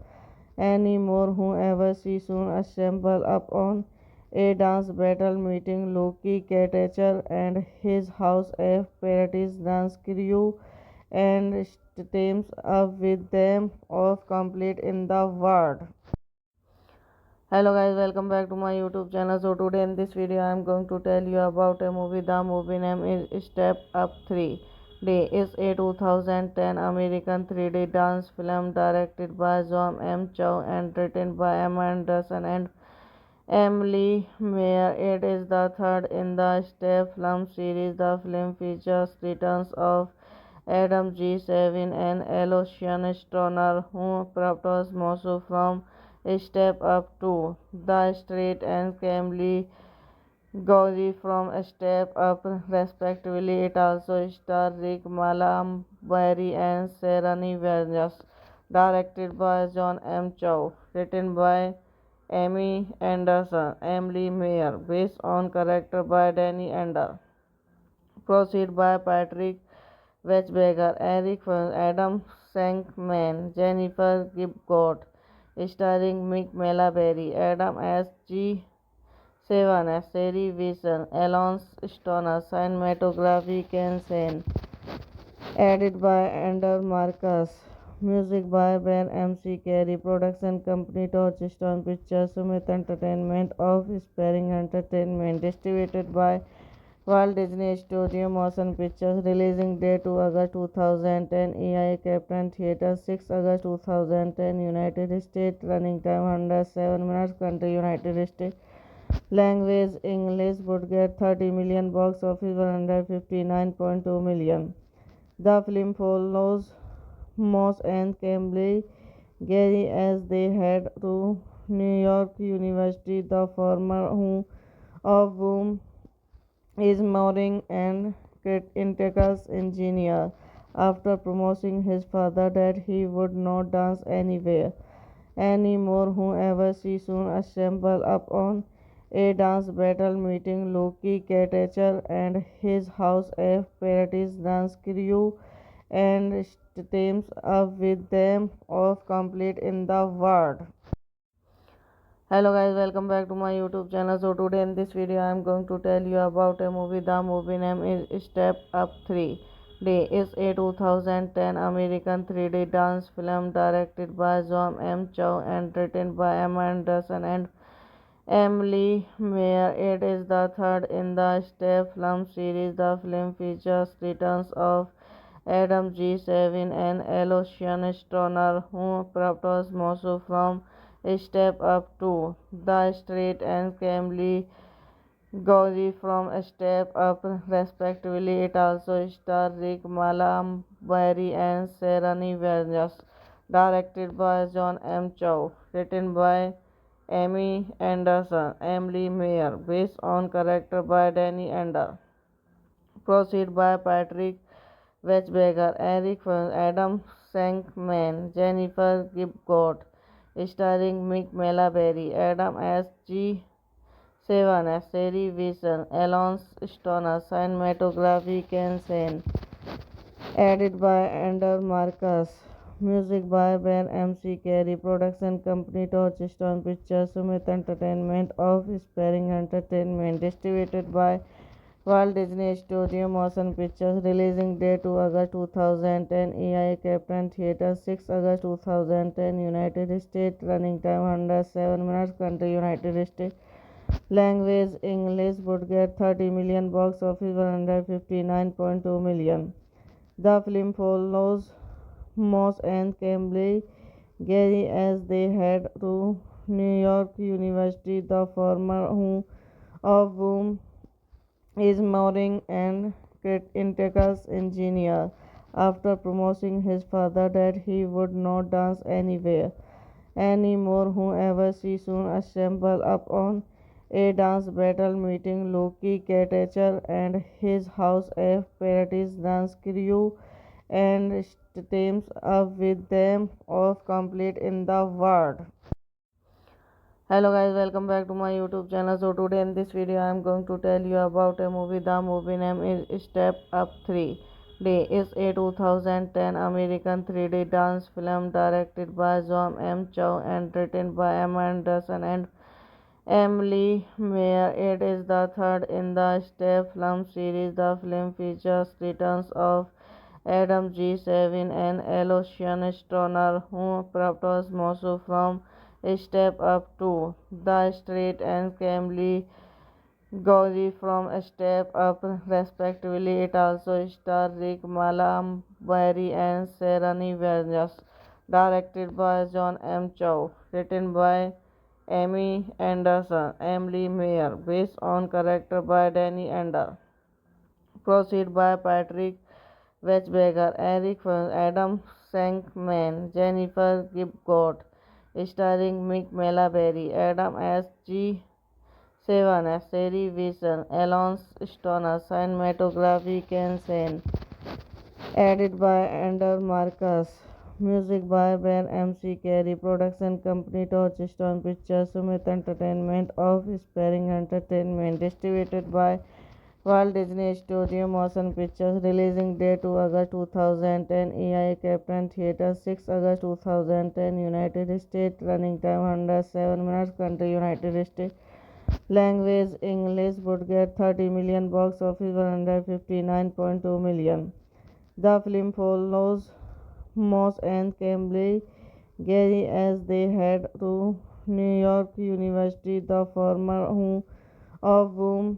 A: anymore, whoever she soon assembled upon a dance battle, meeting Loki Katacher and his House of Paradise dance crew, and teams up with them of complete in the world. Hello guys, welcome back to my YouTube channel. So today in this video I am going to tell you about a movie. The movie name is Step Up 3D. It's a 2010 American 3D dance film directed by John M. Chow and written by Emma Anderson and Emily Mayer. It is the third in the Step film series. The film features returns of Adam G. Savin and Aloysius Stoner, who propose Mosu from Step Up to the Street, and Camille Gowrie from Step Up, respectively. It also stars Rick Malambari and Serani Vergas. Directed by John M. Chow. Written by Amy Anderson, Emily Mayer. Based on character by Danny Ender. Proceed by Patrick Wechsberger, Eric Fern, Adam Shankman, Jennifer Gibgot, starring Mick Malaberry, Adam S. G. Sevan, Sherry Wilson, Alonso Stoner, cinematography Ken Sen, edited by Ander Marcus, music by Ben MC Carey, production company Touchstone Pictures, Sumit Entertainment of Sparring Entertainment, distributed by Walt Disney Studio Motion Pictures. Releasing date 2 August 2010. EI Captain Theatre 6 August 2010. United States. Running time 107 minutes. Country United States. Language English. Budget 30 million. Box office 159.2 million. The film follows Moss and Cambly Gary as they head to New York University, the former home of whom is Moring and Integra's engineer. After promising his father that he would not dance anywhere anymore, whoever she soon assembled upon a dance battle, meeting Loki Katacher and his House of Paradise dance crew, and teams up with them of complete in the world. Hello guys, welcome back to my YouTube channel. So today in this video I am going to tell you about a movie. The movie name is Step Up 3D. It's a 2010 American 3D dance film directed by John M. Chow and written by Emma Anderson and Emily Mayer. It is the third in the Step film series. The film features returns of Adam G. Savin and Aloysius Stoner, who propose Mosu from Step Up to the Street, and Camille Gowrie from Step Up, respectively. It also stars Rick Malambari and Serani Vergas. Directed by John M. Chow. Written by Amy Anderson, Emily Mayer. Based on character by Danny Ender. Proceed by Patrick Wechsberger, Eric Fern, Adam Shankman, Jennifer Gibgot, starring Mick Malaberry, Adam S. G. Sevan, Sherry Wilson, Alonso Stoner, cinematography Ken Sen, edited by Ander Marcus, music by Ben MC Carey, production company Touchstone Pictures, Sumit Entertainment of Sparring Entertainment, distributed by Walt Disney Studio Motion Pictures. Releasing date 2 August 2010. EI Captain Theatre 6 August 2010. United States. Running time 107 minutes. Country United States. Language English. Budget 30 million. Box office 159.2 million. The film follows Moss and Cambly Gary as they head to New York University, the former home of whom is marine and Cretaceous engineer. After promising his father that he would not dance anywhere anymore, whoever she soon assembled upon a dance battle, meeting Loki, Catature, and his house of Paradise dance crew, and teams up with them of complete in the world. Hello guys, welcome back to my YouTube channel. So today in this video I am going to tell you about a movie. The movie name is Step Up 3D. It's a 2010 American 3D dance film directed by John M. Chow and written by Emma Anderson and Emily Mayer. It is the third in the Step film series. The film features returns of Adam G. Savin and Aloysius Stoner, who propose Mosu from Step Up to the Street, and Camille Gowrie from Step Up, respectively. It also stars Rick Malambari and Serani Vergas. Directed by John M. Chow. Written by Amy Anderson, Emily Mayer. Based on character by Danny Ender. Proceed by Patrick Wechsberger, Eric Frost, Adam Shankman, Jennifer Gibgot, starring Mick Malaberry, Adam S. G. Sevan, Sherry Wilson, Alonso Stoner, cinematography Ken Sen, edited by Andrew Marcus, music by Ben M.C. Carey, production company Touchstone Pictures, Sumit Entertainment of Sparring Entertainment, distributed by Walt Disney Studio Motion Pictures. Releasing date 2 August 2010, EI Captain Theatre 6 August 2010, United States. Running time 107 minutes. Country United States. Language English. Budget 30 million. Box office 159.2 million. The film follows Moss and Cambly Gary as they head to New York University, the former home of whom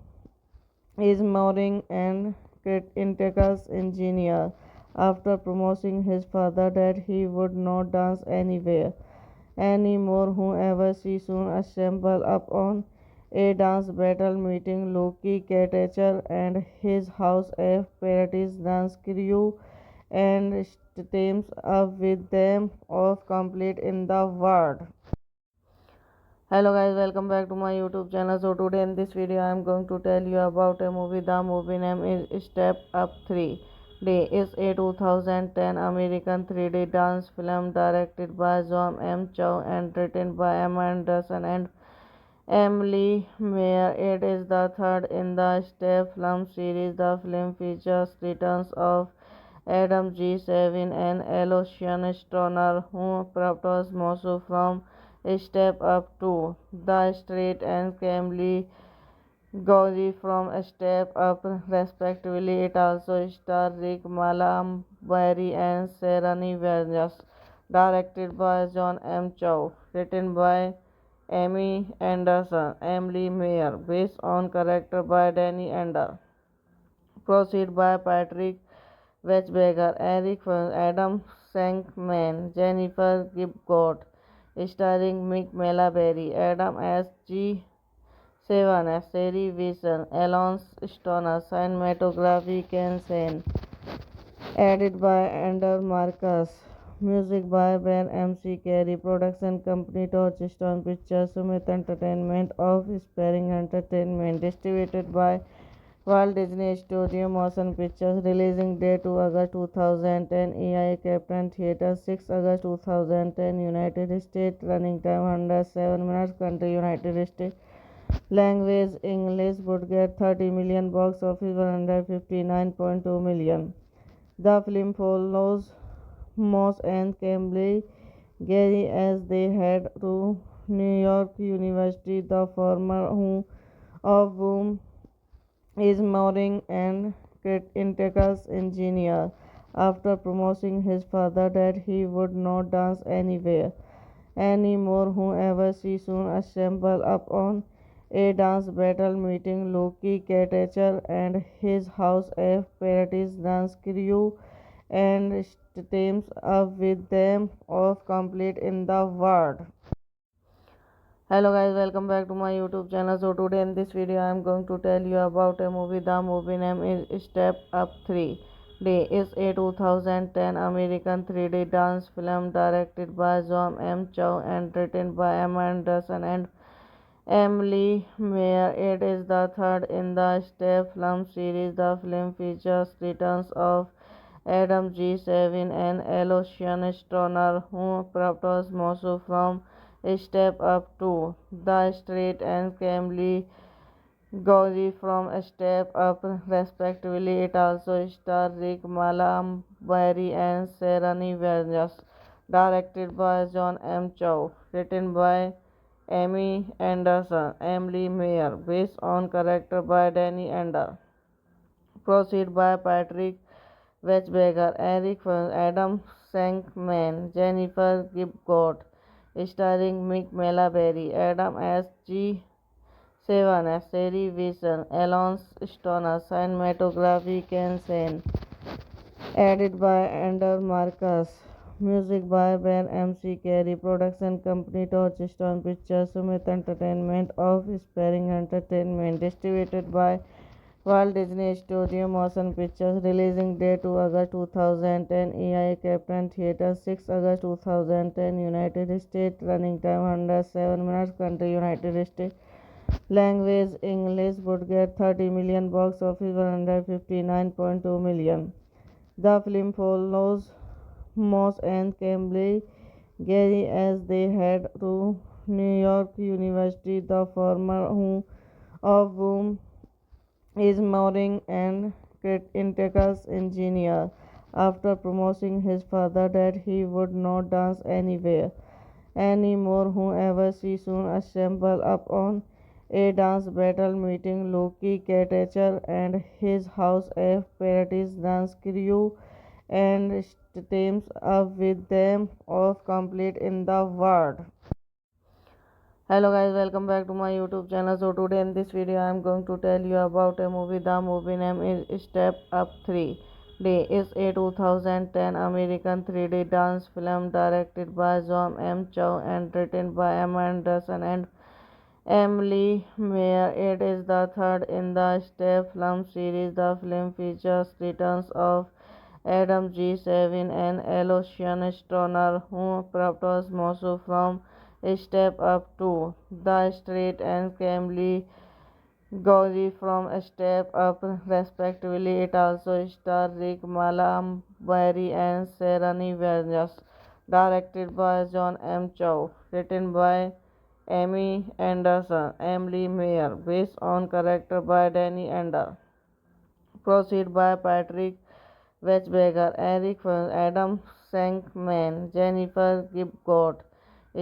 A: is marine and Cretaceous engineer. After promising his father that he would not dance anywhere anymore, whoever she soon assembled upon a dance battle, meeting Loki, Catature, and his house of Paradise dance crew, and teams up with them of complete in the world. Hello guys, welcome back to my YouTube channel. So today in this video I am going to tell you about a movie. The movie name is Step Up 3D. It's a 2010 American 3D dance film directed by John M. Chow and written by Emma Anderson and Emily Mayer. It is the third in the Step film series. The film features returns of Adam G. Savin and Aloysius Stoner, who propose Mosu from Step Up to the Street, and Camille Gowrie from Step Up, respectively. It also stars Rick Malambari and Serani Vergas. Directed by John M. Chow. Written by Amy Anderson, Emily Mayer. Based on character by Danny Ender. Proceed by Patrick Wechsberger, Eric Frost, Adam Shankman, Jennifer Gibgot, starring Mick Malaberry, Adam S. G. Sevan, Sherry Wilson, Alonso Stoner, cinematography Ken Sen, edited by Andrew Marcus, music by Ben M.C. Carey, production company Touchstone Pictures, Sumit Entertainment of Sparring Entertainment, distributed by Walt Disney Studio Motion Pictures. Releasing date 2 August 2010, EI Captain Theatre 6 August 2010, United States. Running time 107 minutes. Country United States. Language English. Budget 30 million. Box office 159.2 million. The film follows Moss and Cambly Gary as they head to New York University, the former home of whom is marine and Cretaceous engineer. After promising his father that he would not dance anywhere anymore, whoever she soon assembled upon a dance battle, meeting Loki, Catature, and his house of Paradise dance crew, and teams up with them of complete in the world. Hello guys, welcome back to my YouTube channel. So today in this video I am going to tell you about a movie. The movie name is Step Up 3D. It's a 2010 American 3D dance film directed by John M. Chow and written by Emma Anderson and Emily Mayer. It is the third in the Step film series. The film features returns of Adam G. Savin and Aloysius Stoner, who propose Mosu from Step Up to the Street and Camely Gauzy from Step Up, respectively. It also stars Rick Malambari and Serani Vergas. Directed by John M. Chow. Written by Amy Anderson, Emily Mayer. Based on character by Danny Ender. Proceed by Patrick Wechberger, Eric Fern, Adam Shankman, Jennifer Gibgot, starring Mick Malaberry, Adam S. G. Sevan, Sherry Wilson, Alonso Stoner, cinematography Ken Sen, edited by Ander Marcus, music by Ben M.C. Carey, production company Touchstone Pictures, Sumit Entertainment of Sparring Entertainment, distributed by Walt Disney Studio Motion Pictures. Releasing date 2 August 2010, EI Captain Theatre 6 August 2010, United States. Running time 107 minutes. Country United States. Language English. Budget 30 million. Box office 159.2 million. The film follows Moss and Cambly Gary as they head to New York University. The former of whom is marrying an Cretaceous engineer. After promising his father that he would not dance anywhere anymore, whoever she soon assembled upon a dance battle, meeting Loki Catacher and his House of Paradise dance crew, and teams up with them of complete in the world. Hello guys, welcome back to my YouTube channel. So today in this video I am going to tell you about a movie. The movie name is Step Up 3D. It's a 2010 American 3D dance film directed by John M. Chow and written by Emma Anderson and Emily Mayer. It is the third in the Step film series. The film features returns of Adam G. Savin and Aloysius Stoner, who propose Mosu from Step Up to the Street and Camely Gauzy from Step Up, respectively. It also stars Rick Malambari and Serani Vergas. Directed by John M. Chow. Written by Amy Anderson, Emily Mayer. Based on character by Danny Ender. Proceed by Patrick Wechberger, Eric Fern, Adam Shankman, Jennifer Gibgot,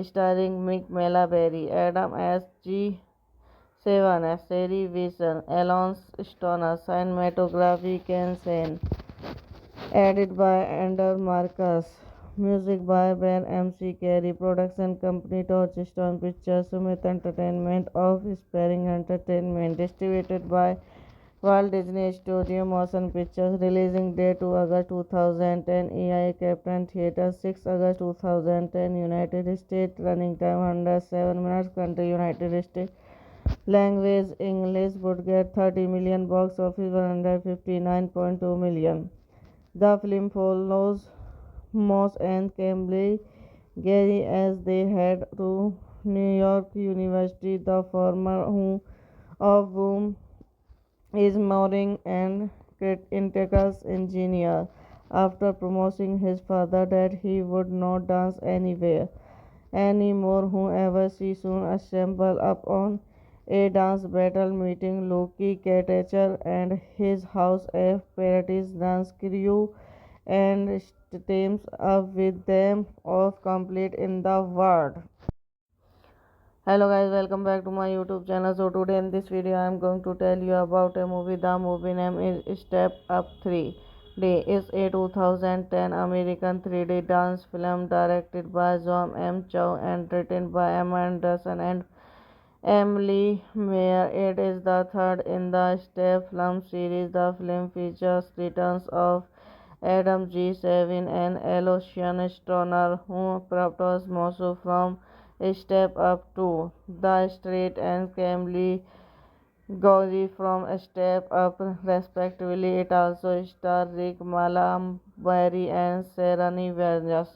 A: starring Mick Malaberry, Adam S. G. Sevan, Sherry Wilson, Alonso Stoner, cinematography Ken Sen, edited by Ander Marcus, music by Ben M.C. Carey, production company Touchstone Pictures, Sumit Entertainment of Sparring Entertainment, distributed by Walt Disney Studio Motion Pictures. Releasing date 2 August 2010, EI Captain Theatre 6 August 2010, United States. Running time 107 minutes. Country United States. Language English. Budget 30 million. Box office 159.2 million. The film follows Moss and Cambly Gary as they head to New York University. The former of whom is marrying an Cretaceous engineer. After promising his father that he would not dance anywhere anymore, whoever she soon assembled upon a dance battle, meeting Loki Catacher and his House of Paradise dance crew, and teams up with them of complete in the world. Hello guys, welcome back to my YouTube channel. So today in this video I am going to tell you about a movie. The movie name is Step Up 3D. It's a 2010 American 3D dance film directed by John M. Chow and written by Emma Anderson and Emily Mayer. It is the third in the Step film series. The film features returns of Adam G. Savin and Aloysius Stoner, who propose Mosu from Step Up 2, The Straight and Camely Gauzy from Step Up, respectively. It also stars Rick Malambari and Serani Verjas.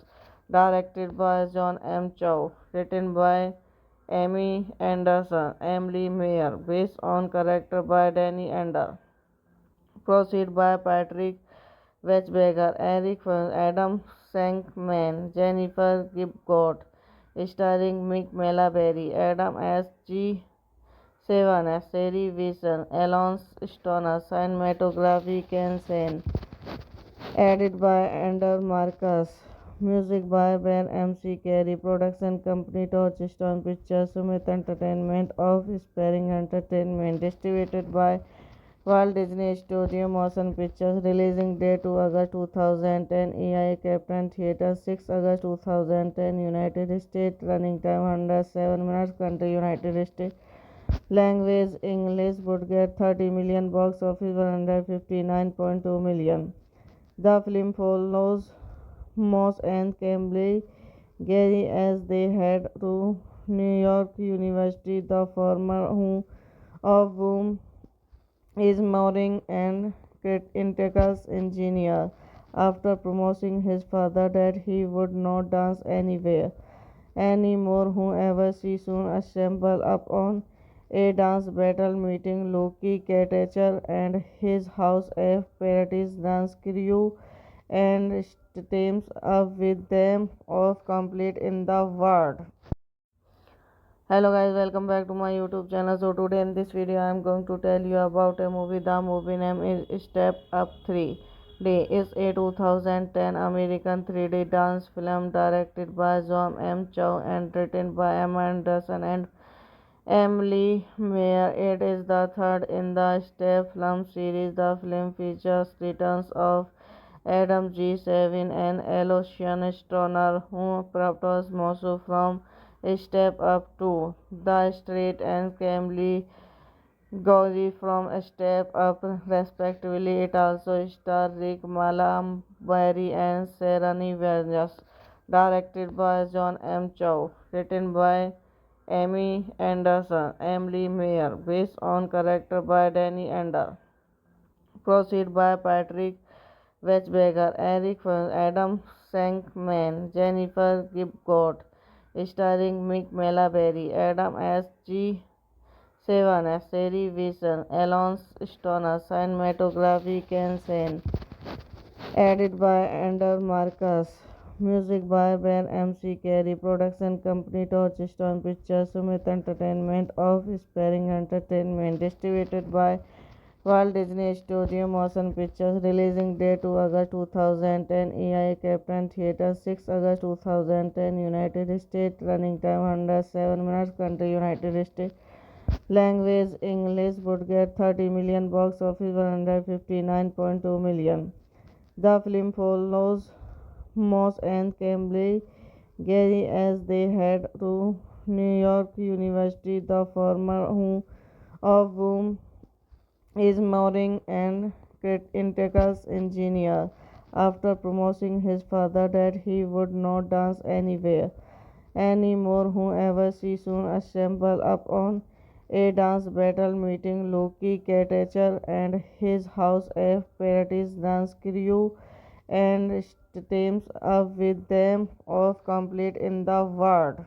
A: Directed by John M. Chow. Written by Amy Anderson, Emily Mayer. Based on character by Danny Ender. Proceed by Patrick Wechberger, Eric Fern, Adam Shankman, Jennifer Gibgot. Starring Mick Malaberry, Adam S. G. Sevan, Seri Vision, Alonso Stoner, cinematography Ken Sen, edited by Ander Marcus, music by Ben MC Carey, production company Touchstone Pictures, Sumit Entertainment of Sparring Entertainment, distributed by Walt Disney Studio Motion Pictures, releasing date 2 August 2010, EI Captain Theatre 6 August 2010, United States, running time 107 minutes, country United States. Language English would get 30 million, box office 159.2 million. The film follows Moss and Cambly Gary as they head to New York University, the former home of whom is marrying an integral engineer. After promising his father that he would not dance anywhere anymore, whoever she soon assembled upon a dance battle, meeting Loki Katacher and his House of Paradise dance crew, and teams up with them of complete in the world. Hello guys, welcome back to my YouTube channel. So today in this video I am going to tell you about a movie. The movie name is Step Up 3D. It's a 2010 American 3D dance film directed by John M. Chow and written by Emma Anderson and Emily Mayer. It is the third in the Step film series. The film features returns of Adam G. Savin and Alocian Stoner, who propose Mosu from Step Up 2, The Straight and Camely Gauzy from Step Up, respectively. It also stars Rick Malambari and Serani Verjas. Directed by John M. Chow. Written by Amy Anderson, Emily Mayer. Based on character by Danny Ender. Proceed by Patrick Wechberger, Eric Fern, Adam Shankman, Jennifer Gibgot. Starring Mick Malaberry, Adam S. G. Sevan, Seri Vision, Alonso Stoner, cinematography Ken Sen, edited by Ander Marcus, music by Ben MC Carey, production company Touchstone Pictures, Sumit Entertainment of Sparring Entertainment, distributed by Walt Disney Studio Motion Pictures, releasing date 2 August 2010, EI Captain Theatre 6 August 2010, United States, running time 107 minutes, country United States. Language English would get 30 million, box office 159.2 million. The film follows Moss and Cambly Gary as they head to New York University, the former home of whom is marrying an integral engineer. After promising his father that he would not dance anywhere anymore, whoever she soon assembled upon a dance battle, meeting Loki Katacher and his House of Paradise dance crew, and teams up with them of complete in the world.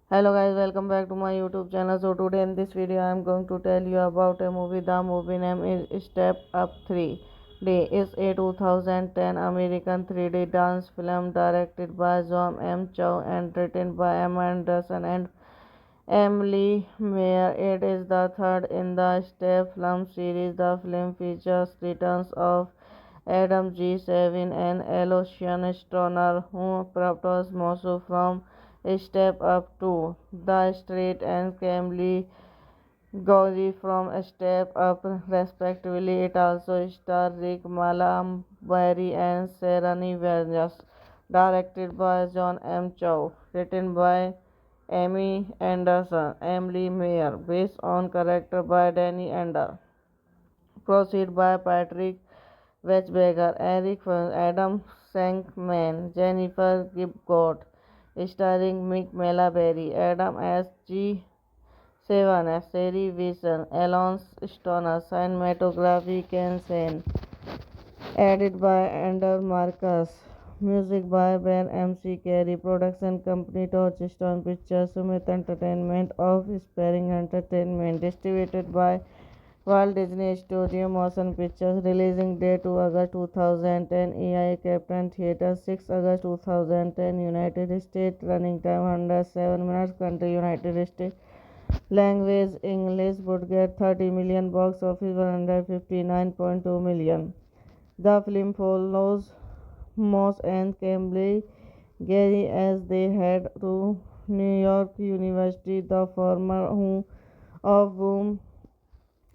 A: Hello guys, welcome back to my YouTube channel. So today in this video I am going to tell you about a movie. The movie name is Step Up 3D. It's a 2010 American 3D dance film directed by John M. Chow and written by Emma Anderson and Emily Mayer. It is the third in the Step film series. The film features returns of Adam G. Savin and Alocian Stoner, who propose Mosu from Step Up 2, The Straight and Camely Gauzy from Step Up, respectively. It also stars Rick Malambari and Serani Verjas. Directed by John M. Chow. Written by Amy Anderson, Emily Mayer. Based on character by Danny Ender. Proceed by Patrick Wechberger, Eric Fern, Adam Shankman, Jennifer Gibgot. starring Mick Malaberry, Adam S. G. Sevan, Sherry Wilson, Alonso Stoner, cinematography Ken Sen, edited by Andrew Marcus, music by Ben MC Carey, production company Touchstone Pictures, Sumit Entertainment of Sparring Entertainment, distributed by Walt Disney Studio Motion Pictures, releasing date 2 August 2010, EI Captain Theatre 6 August 2010, United States, running time 107 minutes, country United States, language English, would get 30 million, box office 159.2 million. The film follows Moss and Cambly Gary as they head to New York University, the former home of whom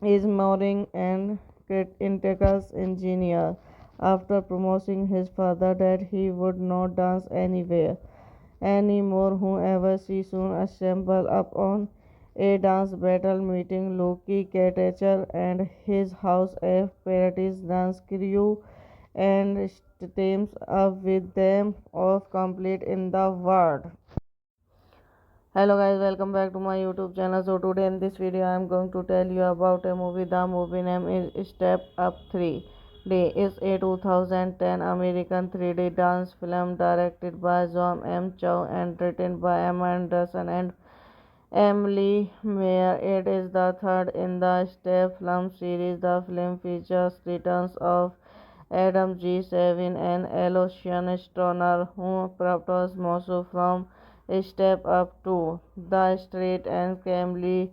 A: is marrying an integral engineer. After promising his father that he would not dance anywhere anymore, however, she soon assembled upon a dance battle, meeting Loki Katacher and his House of Paradise dance crew, and teams up with them of complete in the world. Hello guys, welcome back to my YouTube channel. So today in this video I am going to tell you about a movie. The movie name is Step Up 3D. It's a 2010 American 3D dance film directed by John M. Chow and written by Emma Anderson and Emily Mayer. It is the third in the Step film series. The film features returns of Adam G. Savin and Alocian Stoner, who propose Mosu from Step Up to the Street, and Camille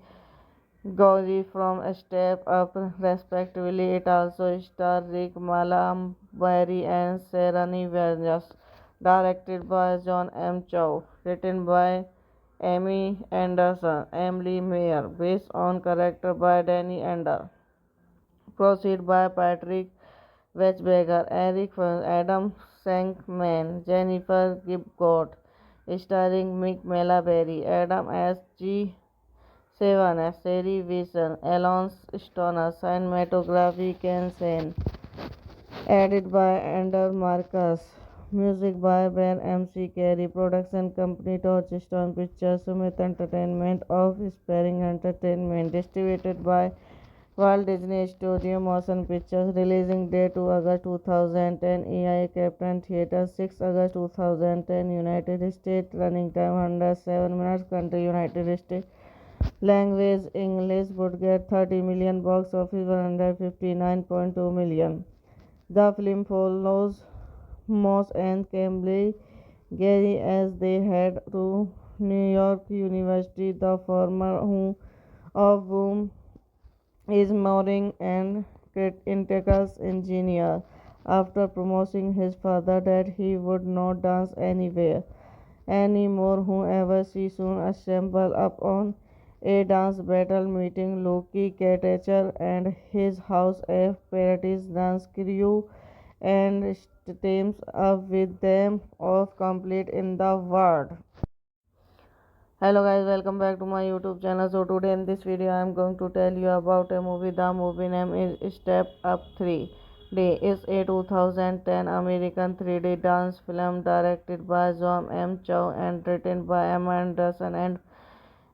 A: Gowrie from Step Up, respectively. It also stars Rick Malambari and Serani Vergas. Directed by John M. Chow. Written by Amy Anderson, Emily Mayer. Based on character by Danny Ender. Proceed by Patrick Wechsberger, Eric Fern, Adam Shankman, Jennifer Gibgot, starring Mick Malaberry, Adam S. G. Sevan, Sherry Wilson, Alonso Stoner, cinematography Ken Sen, edited by Andrew Marcus, music by Ben MC Carey, production company Touchstone Pictures, Sumit Entertainment of Sparring Entertainment, distributed by Walt Disney Studio Motion Pictures, releasing date 2 August 2010, EI Captain Theatre 6 August 2010, United States, running time 107 minutes, country United States, language English, would get 30 million, box office 159.2 million. The film follows Moss and Cambly Gary as they head to New York University, the former home of whom is marrying an integral engineer. After promising his father that he would not dance anywhere anymore, however, she soon assembled upon a dance battle, meeting Loki Katacher and his House of Paradise dance crew, and teams up with them of complete in the world. Hello guys, welcome back to my YouTube channel. So today in this video I am going to tell you about a movie. The movie name is Step Up 3D. It's a 2010 American 3D dance film directed by John M. Chow and written by Emma Anderson and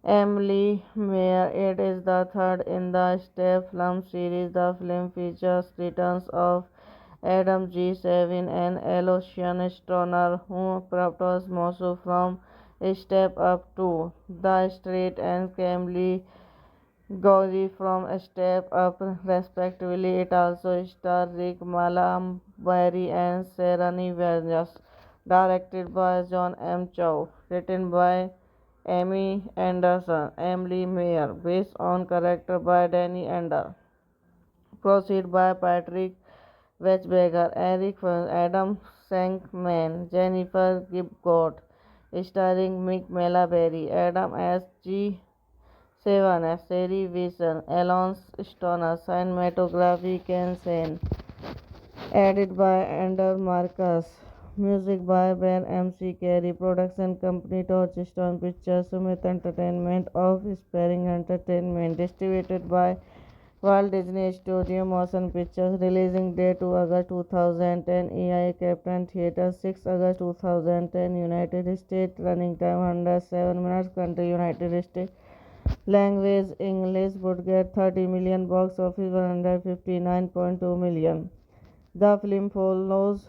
A: Emily Mayer. It is the third in the Step film series. The film features returns of Adam G. Savin and Alocian Stoner, who propose Mosu from Step Up to the Street, and Camille Gowrie from Step Up, respectively. It also stars Rick Malambari and Serani Vergas. Directed by John M. Chow. Written by Amy Anderson, Emily Mayer. Based on character by Danny Ender. Proceed by Patrick Wechsberger, Eric Fern, Adam Shankman, Jennifer Gibgot, starring Mick Malaberry, Adam S. G. Sevan, Sherry Wilson, Alonso Stoner, cinematography Ken Sen, edited by Andrew Marcus, music by Ben MC Carey, production company Touchstone Pictures, Sumit Entertainment of Sparring Entertainment, distributed by Walt Disney Studio Motion Pictures. Releasing date 2 August 2010. EI Captain Theatre 6 August 2010. United States. Running time 107 minutes. Country United States. Language English. Budget 30 million. Box office 159.2 million. The film follows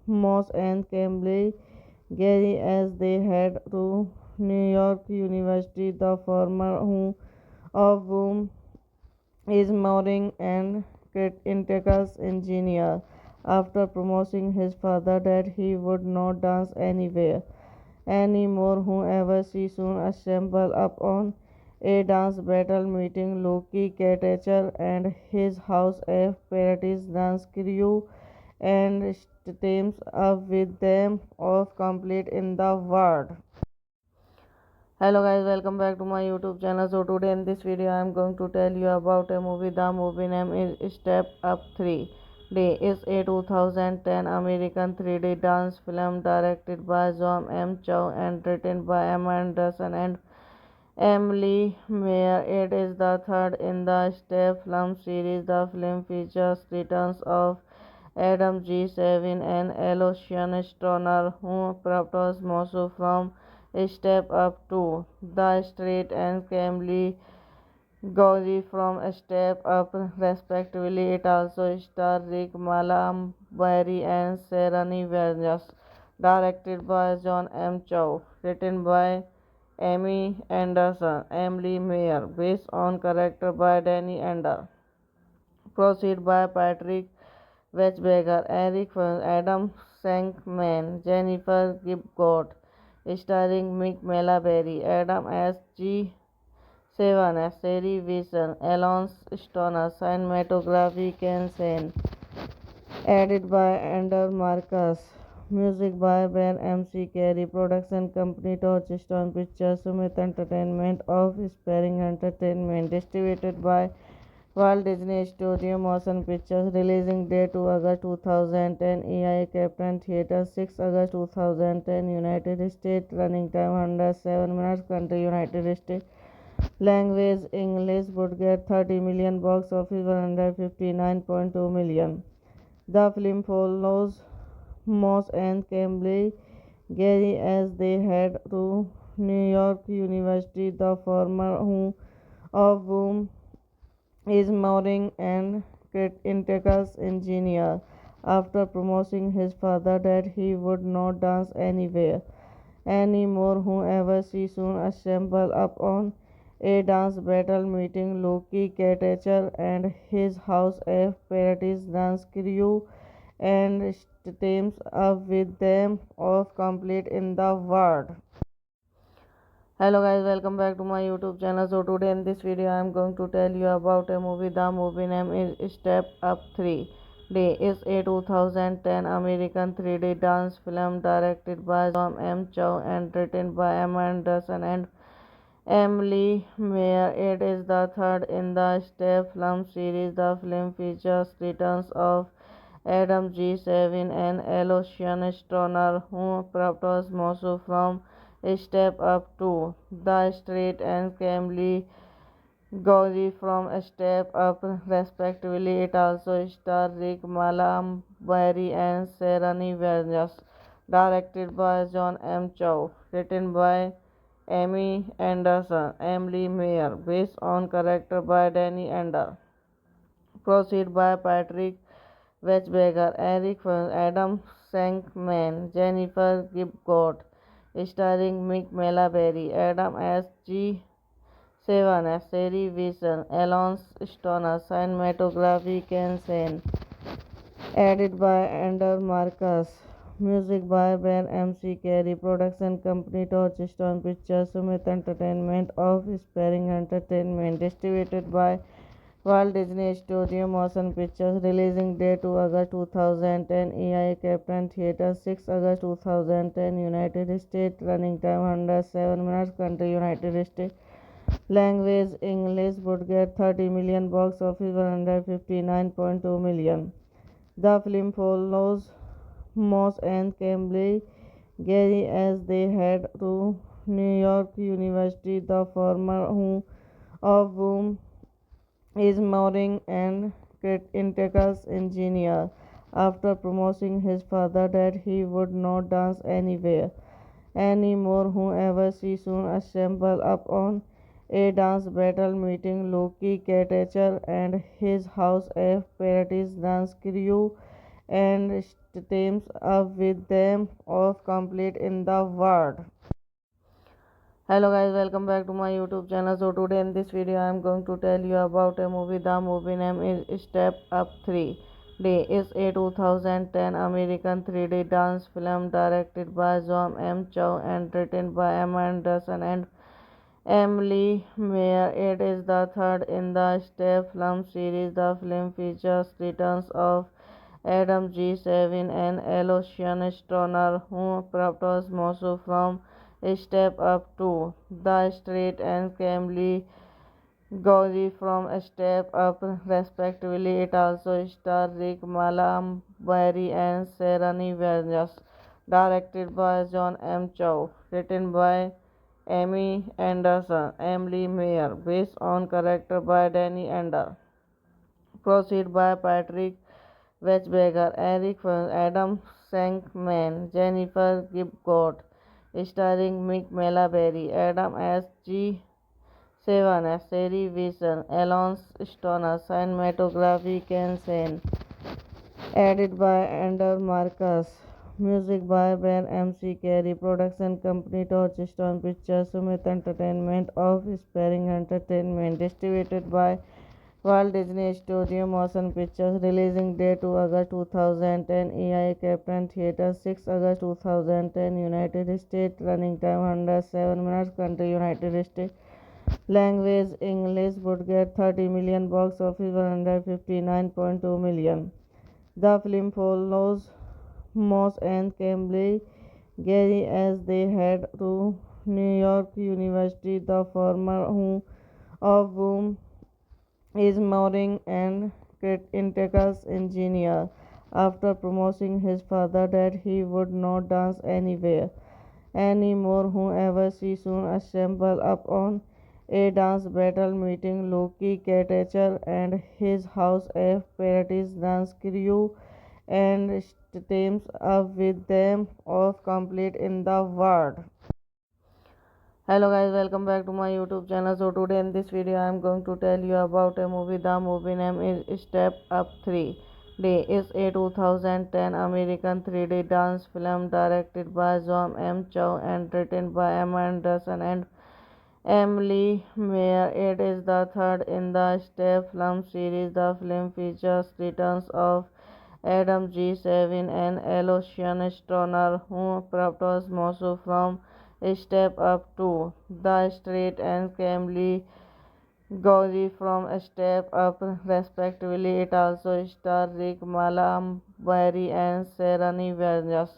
A: Moss and Cambly Gary as they head to New York University, the former home of whom is Moring and Integrous engineer. After promising his father that he would not dance anywhere anymore, whoever she soon assembled upon a dance battle, meeting Loki Caretaker and his House of Paradise dance crew, and teams up with them of complete in the world. Hello guys, welcome back to my YouTube channel. So today in this video I am going to tell you about a movie. The movie name is Step Up 3D. It's a 2010 American 3D dance film directed by John M. Chow and written by Emma Anderson and Emily Mayer. It is the third in the Step film series. The film features returns of Adam G. Savin and Aloysius Stoner, who propose Mosu from Step Up to the Street, and Camille Gauzy from Step Up, respectively. It also stars Rick Malambari and Serani Vergas. Directed by John M. Chow. Written by Amy Anderson, Emily Mayer. Based on character by Danny Ender. Proceed by Patrick Wechsberger, Eric Fern, Adam Shankman, Jennifer Gibgot, starring Mick Malaberry, Adam S. G. Sevan, Sherry Wilson, Alonso Stoner, cinematography Ken Sen, edited by Ander Marcus, music by Ben MC Carey, production company Touchstone Pictures, Summit Entertainment of Sparring Entertainment, distributed by Walt Disney Studio Motion Pictures. Releasing date 2 August 2010. EI Captain Theatre 6 August 2010. United States. Running time 107 minutes. Country United States. Language English. Budget 30 million. Box office 159.2 million. The film follows Moss and Cambly Gary as they head to New York University, the former home of whom is Moring and Integrous engineer. After promising his father that he would not dance anywhere anymore, whoever she soon assembled upon a dance battle, meeting Loki Caretaker and his House of Paradise dance crew, and teams up with them of complete in the world. Hello guys, welcome back to my YouTube channel. So today in this video I am going to tell you about a movie. The movie name is Step Up 3D. It's a 2010 American 3D dance film directed by John M. Chow and written by Emma Anderson and Emily Mayer. It is the third in the Step film series. The film features returns of Adam G. Savin and Aloysius Stoner, who propose Mosu from Step Up to the Street, and Camille Gauzy from Step Up, respectively. It also stars Rick Malambari and Serani Vergas. Directed by John M. Chow. Written by Amy Anderson, Emily Mayer. Based on character by Danny Ender. Proceed by Patrick Wechsberger, Eric Fern, Adam Shankman, Jennifer Gibgot, starring Mick Malaberry, Adam S. G. Sevan, Sherry Wilson, Alonso Stoner, cinematography Ken Sen, edited by Ander Marcus, music by Ben MC Carey, production company Touchstone Pictures, Summit Entertainment of Sparring Entertainment, distributed by Walt Disney Studio Motion Pictures. Releasing date 2 August 2010. EI Captain Theatre 6 August 2010. United States. Running time 107 minutes. Country United States. Language English. Budget 30 million. Box office 159.2 million. The film follows Moss and Cambly Gary as they head to New York University, the former home of whom is marine and Cretaceous engineer. After promising his father that he would not dance anywhere anymore, whoever she soon assembled upon a dance battle, meeting Loki, Catature, and his house of Paradise dance crew, and teams up with them of complete in the world. Hello guys, welcome back to my YouTube channel. So today in this video I am going to tell you about a movie. The movie name is Step Up 3D. It's a 2010 American 3D dance film directed by John M. Chow and written by Emma Anderson and Emily Mayer. It is the third in the Step film series. The film features returns of Adam G. Savin and Aloysius Stoner, who propose Mosu from Step Up to the Street, and Camille Gowrie from Step Up, respectively. It also stars Rick Malambari and Serani Vergas. Directed by John M. Chow. Written by Amy Anderson, Emily Mayer. Based on character by Danny Ender. Proceed by Patrick Wechsberger, Eric Fern, Adam Shankman, Jennifer Gibgot, starring Mick Malaberry, Adam S. G. Sevan, Sherry Wilson, Alonso Stoner, cinematography Ken Sen, edited by Andrew Marcus, music by Ben MC Carey, production company Touchstone Pictures, Sumit Entertainment of Sparring Entertainment, distributed by Walt Disney Studio Motion Pictures. Releasing date 2 August 2010, EI Captain Theatre 6 August 2010, United States. Running time 107 minutes. Country United States. Language English. Budget 30 million. Box office 159.2 million. The film follows Moss and Cambly Gary as they head to New York University, the former home of whom is marine and Cretaceous engineer. After promising his father that he would not dance anywhere anymore, whoever she soon assembled upon a dance battle, meeting Loki, Catature, and his house of Paradise dance crew, and teams up with them of complete in the world. Hello guys, welcome back to my YouTube channel. So today in this video I am going to tell you about a movie. The movie name is Step Up 3D. It's a 2010 American 3D dance film directed by John M. Chow and written by Emma Anderson and Emily Mayer. It is the third in the Step film series. The film features returns of Adam G. Savin and Aloysius Stoner, who propose Mosu from Step Up to the Street, and Camille Gowrie from Step Up, respectively. It also stars Rick Malambari and Serani Vergas.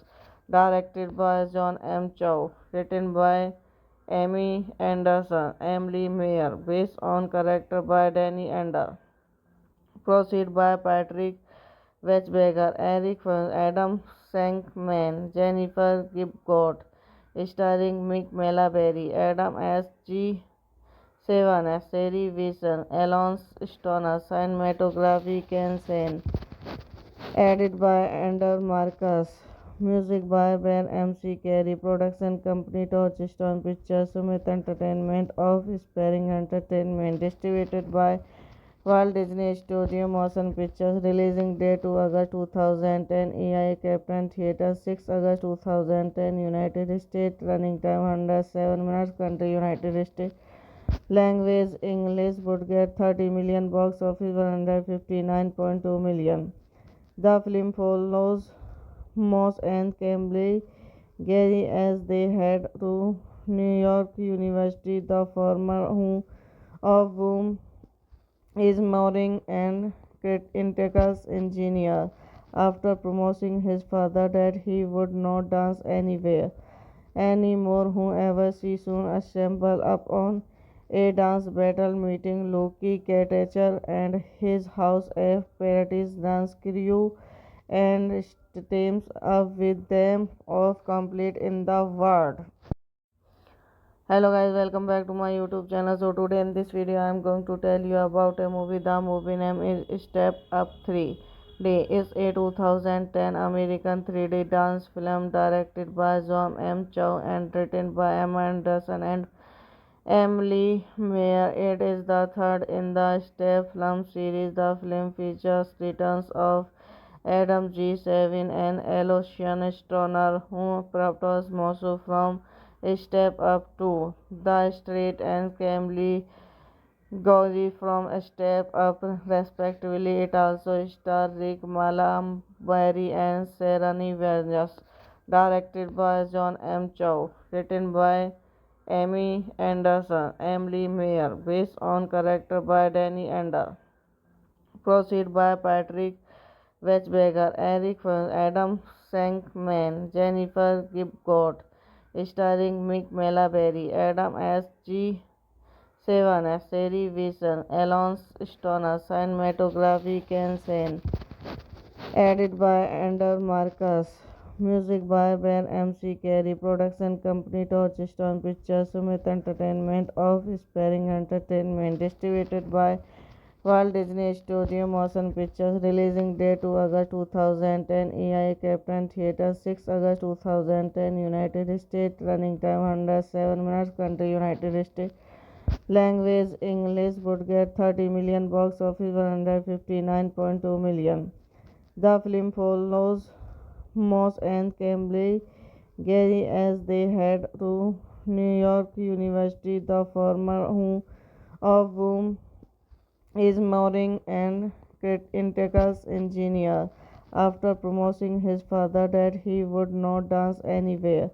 A: Directed by John M. Chow. Written by Amy Anderson, Emily Mayer. Based on character by Danny Ender. Proceed by Patrick Wechsberger, Eric Fern, Adam Shankman, Jennifer Gibgot, starring Mick Malaberry, Adam S. G. Sevan, Sherry Wilson, Alonso Stoner, cinematography Ken Sen, edited by Andrew Marcus, music by Ben MC Carey, production company Touchstone Pictures, Sumit Entertainment of Sparring Entertainment, distributed by Walt Disney Studio Motion Pictures. Releasing date 2 August 2010, EI Captain Theatre 6 August 2010, United States. Running time 107 minutes. Country United States. Language English. Budget 30 million. Box office 159.2 million. The film follows Moss and Cambly Gary as they head to New York University, the former home of whom is marine and Cretaceous engineer. After promising his father that he would not dance anywhere anymore, whoever she soon assembled upon a dance battle, meeting Loki, Catature, and his house of Paradise dance crew, and teams up with them of complete in the world. Hello guys, welcome back to my YouTube channel. So today in this video I am going to tell you about a movie. The movie name is Step Up 3D. It's a 2010 American 3D dance film directed by John M. Chow and written by Emma Anderson and Emily Mayer. It is the third in the Step film series. The film features returns of Adam G. Savin and Aloysius Stoner, who propose Mosu from Step Up to the Street and Camely Gauzy from Step Up, respectively. It also stars Rick Malambari and Serani Vargas. Directed by John M. Chow. Written by Amy Anderson, Emily Mayer. Based on character by Danny Ender. Proceed by Patrick Wechberger, Eric Fern, Adam Shankman, Jennifer Gibgot, starring Mick Malaberry, Adam S. G. Sevan, Seri Wilson, Alonso Stoner, cinematography Ken Sen, edited by Ander Marcus, music by Ben M.C. Carey, production company Touchstone Pictures, Sumit Entertainment of Sparring Entertainment, distributed by Walt Disney Studio Motion Pictures. Releasing date 2 August 2010, EI Captain Theatre 6 August 2010, United States. Running time 107 minutes. Country United States. Language English. Budget 30 million. Box office 159.2 million. The film follows Moss and Cambly Gary as they head to New York University. The former of whom is marrying an Cretaceous engineer. After promising his father that he would not dance anywhere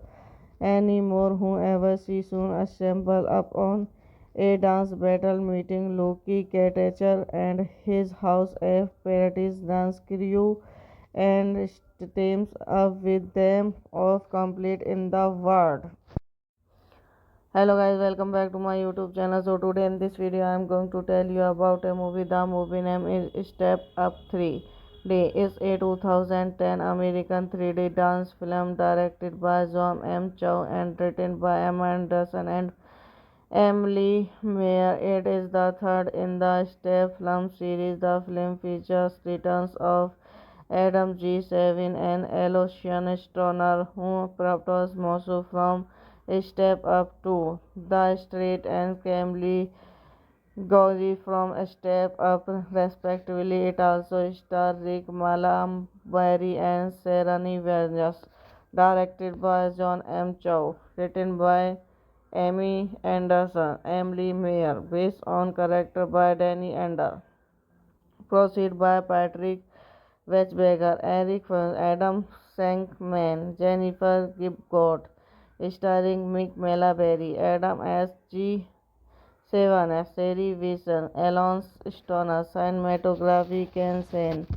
A: anymore, whoever she soon assemble upon a dance battle, meeting Loki Catacher and his House of Paradise dance crew, and teams up with them of complete in the world. Hello guys, welcome back to my YouTube channel. So today in this video I am going to tell you about a movie. The movie name is Step Up 3D. It's a 2010 American 3D dance film directed by John M. Chow and written by Emma Anderson and Emily Mayer. It is the third in the Step film series. The film features returns of Adam G. Savin and Aloysius Stoner, who propose Mosu from Step Up to the Street and Camely Gauzy from Step Up, respectively. It also stars Rick Malambari and Serani Vargas. Directed by John M. Chow. Written by Amy Anderson, Emily Mayer. Based on character by Danny Ender. Proceed by Patrick Wechberger, Eric Fern, Adam Shankman, Jennifer Gibgot, starring Mick Malaberry, Adam S. G. Sevan, Seri Wilson, Alonso Stoner, cinematography Ken Sen,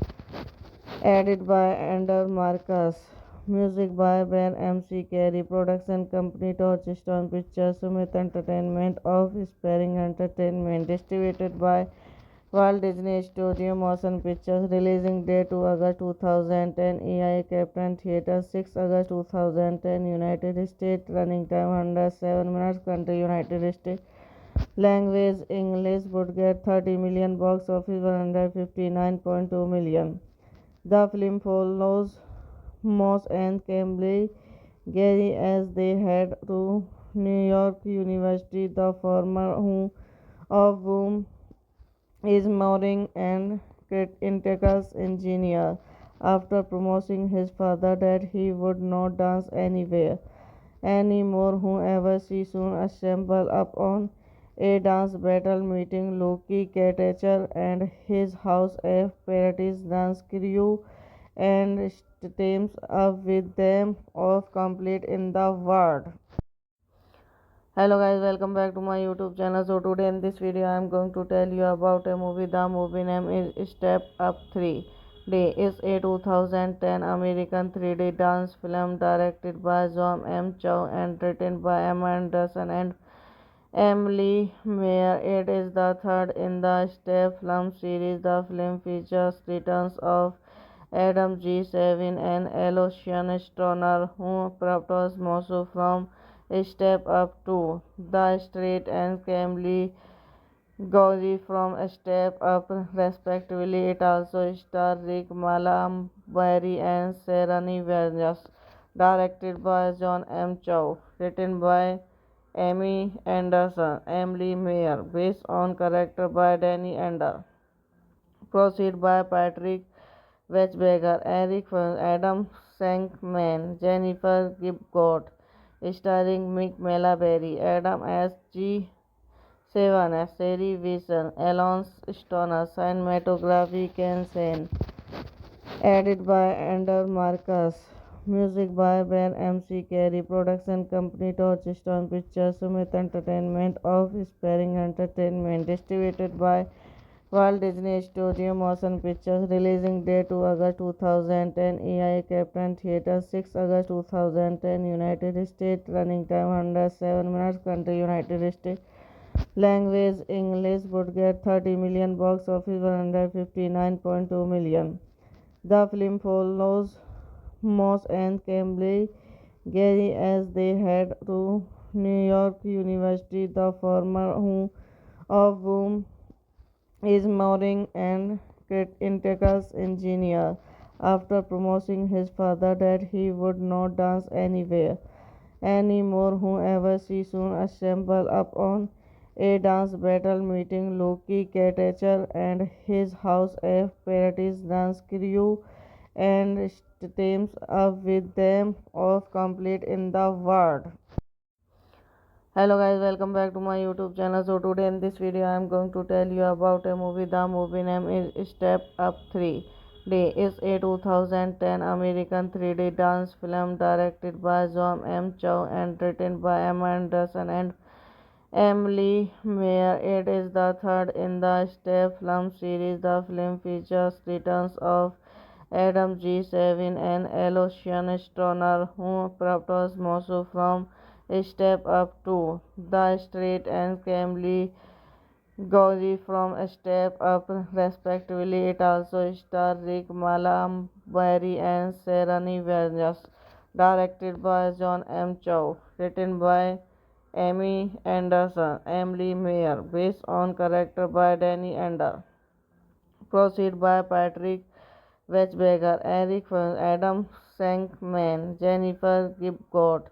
A: edited by Ander Marcus, music by Ben M.C. Carey, production company Touchstone Pictures, Sumit Entertainment of Sparring Entertainment, distributed by Walt Disney Studio Motion Pictures. Releasing date 2 August 2010, EI Captain Theatre 6 August 2010, United States. Running time 107 minutes. Country United States. Language English. Budget 30 million. Box office 159.2 million. The film follows Moss and Cambly Gary as they head to New York University. The former of whom is marrying an Cretaceous engineer. After promising his father that he would not dance anywhere anymore, whoever she soon assemble upon a dance battle, meeting Loki Catacher and his House of Paradise dance crew, and teams up with them of complete in the world. Hello guys, welcome back to my YouTube channel. So today in this video I am going to tell you about a movie. The movie name is Step Up 3D. It's a 2010 American 3D dance film directed by John M. Chow and written by Emma Anderson and Emily Mayer. It is the third in the Step film series. The film features returns of Adam G. Savin and Aloysius Stoner, who propose Mosu from Step Up 2, The Straight and Camely Gauzy from Step Up, respectively. It also stars Rick Malambari and Serani Vargas. Directed by John M. Chow. Written by Amy Anderson, Emily Mayer. Based on character by Danny Ender. Proceed by Patrick Wechberger, Eric Fern, Adam Shankman, Jennifer Gibgot. Starring Mick Malaberry, Adam S. G. Sevan, Sherry Wilson, Alonso Stoner, cinematography Ken Sen, edited by Andrew Marcus, music by Ben MC Carey, production company Touchstone Pictures, Sumit Entertainment of Sparring Entertainment, distributed by Walt Disney Studio Motion Pictures, releasing date 2 August 2010, EI Captain Theatre 6 August 2010, United States, running time 107 minutes, country United States. Language English would get 30 million, box office 159.2 million. The film follows Moss and Cambly Gary as they head to New York University, the former home of whom is Mooring and Integrals engineer. After promising his father that he would not dance anywhere anymore, whoever she soon assembled upon a dance battle, meeting Loki Katacher and his House of Paradise dance crew, and teams up with them of complete in the world. Hello guys, welcome back to my YouTube channel. So today in this video I am going to tell you about a movie. The movie name is Step Up 3D. It's a 2010 American 3D dance film directed by John M. Chow and written by Emma Anderson and Emily Mayer. It is the third in the Step film series. The film features returns of Adam G. Savin and Alocian Stoner, who propose Mosu from Step Up 2, The Straight and Camely Gauzy from Step Up, respectively. It also stars Rick Malambari and Serani Vargas. Directed by John M. Chow. Written by Amy Anderson, Emily Mayer. Based on character by Danny Ender. Proceed by Patrick Wechberger, Eric Fern, Adam Shankman, Jennifer Gibgot.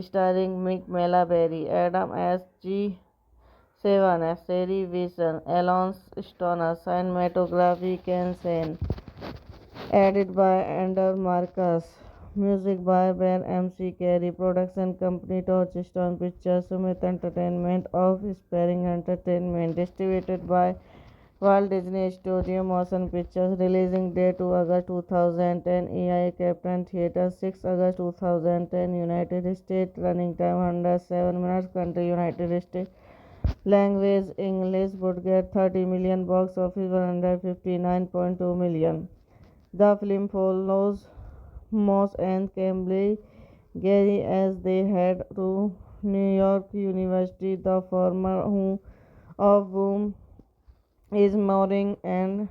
A: Starring Mick Malaberry, Adam S. G. Sevan, Sherry Wilson, Alonso Stoner, cinematography Ken Sen, edited by Andrew Marcus, music by Ben MC Carey, production company Touchstone Pictures, Sumit Entertainment of Sparring Entertainment, distributed by Walt Disney Studio Motion Pictures, releasing date 2 August 2010, EI Captain Theatre 6 August 2010, United States, running time 107 minutes, country United States. Language English would get 30 million, box office 159.2 million. The film follows Moss and Cambly Gary as they head to New York University, the former home of whom is Mooring and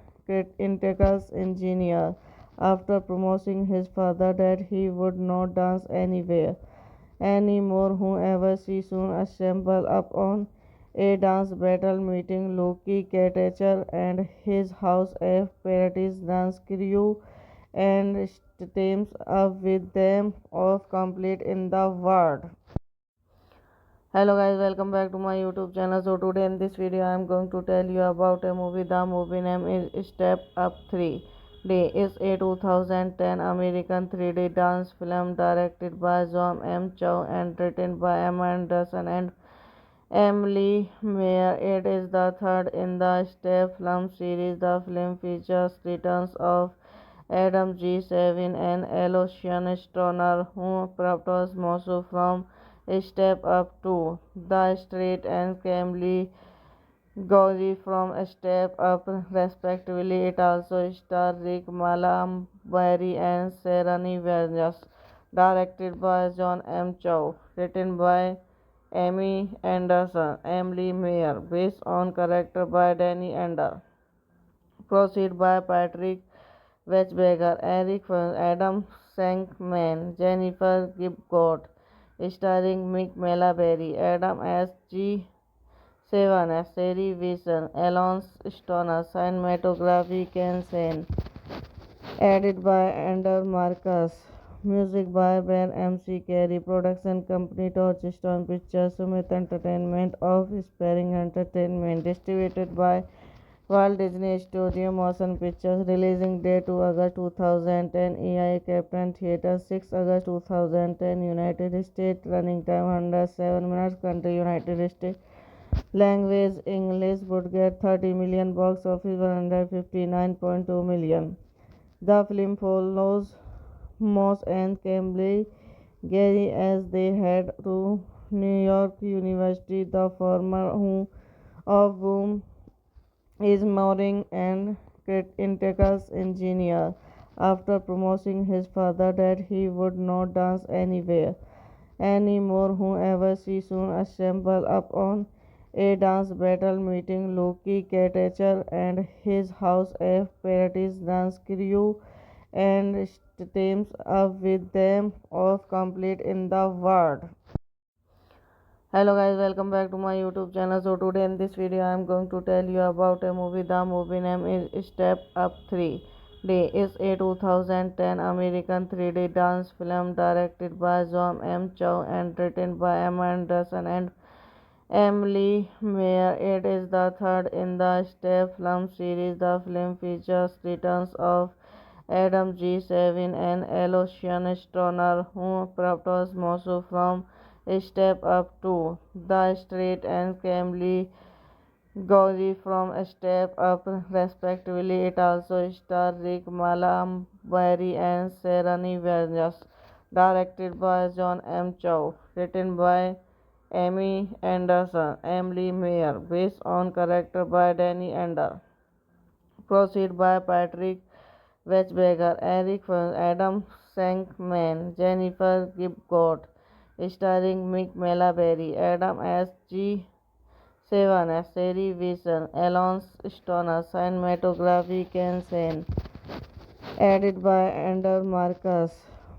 A: Integrals engineer. After promising his father that he would not dance anywhere anymore, whoever she soon assembled upon a dance battle, meeting Loki Katacher and his House of Paradise dance crew, and teams up with them of complete in the world. Hello guys, welcome back to my YouTube channel. So today in this video I am going to tell you about a movie. The movie name is Step Up 3D. It's a 2010 American 3D dance film directed by John M. Chow and written by Emma Anderson and Emily Mayer. It is the third in the Step film series. The film features returns of Adam G. Savin and Alocian Stoner, who propose Mosu from Step Up 2, The Straight and Camely Gauzy from Step Up, respectively. It also stars Rick Malambari and Serani Vargas. Directed by John M. Chow. Written by Amy Anderson, Emily Mayer. Based on character by Danny Ender. Proceed by Patrick Wechberger, Eric Fern, Adam Shankman, Jennifer Gibgot. starring Mick Malaberry, Adam S. G. Sevan, Sherry Wilson, Alonso Stoner, cinematography Ken Sen, edited by Andrew Marcus, music by Ben MC Carey, production company Touchstone Pictures, Sumit Entertainment of Sparring Entertainment, distributed by Walt Disney Studio Motion Pictures, releasing date 2 August 2010, EI Captain Theatre 6 August 2010, United States, running time 107 minutes, country United States, language English, budget 30 million, box office 159.2 million. The film follows Moss and Cambly Gary as they head to New York University, the former home of whom is marrying an integral engineer. After promising his father that he would not dance anywhere anymore, however, she soon assembled upon a dance battle, meeting Loki Katacher and his House of Paradise dance crew, and teams up with them of complete in the world. Hello guys, welcome back to my YouTube channel. So today in this video I am going to tell you about a movie. The movie name is Step Up 3D. It's a 2010 American 3D dance film directed by John M. Chow and written by Emma Anderson and Emily Mayer. It is the third in the Step film series. The film features returns of Adam G. Savin and Alocian Stoner, who propose Mosu from Step Up to the Street, and Camille Gowrie from Step Up, respectively. It also stars Rick Malambari and Serani Vergas. Directed by John M. Chow. Written by Amy Anderson, Emily Mayer. Based on character by Danny Ender. Proceed by Patrick Wechsberger, Eric Fern, Adam Shankman, Jennifer Gibgot, starring Mick Malaberry, Adam S. G. Sevan, Sherry Wilson, Alonso Stoner, cinematography Ken Sen, edited by Andrew Marcus,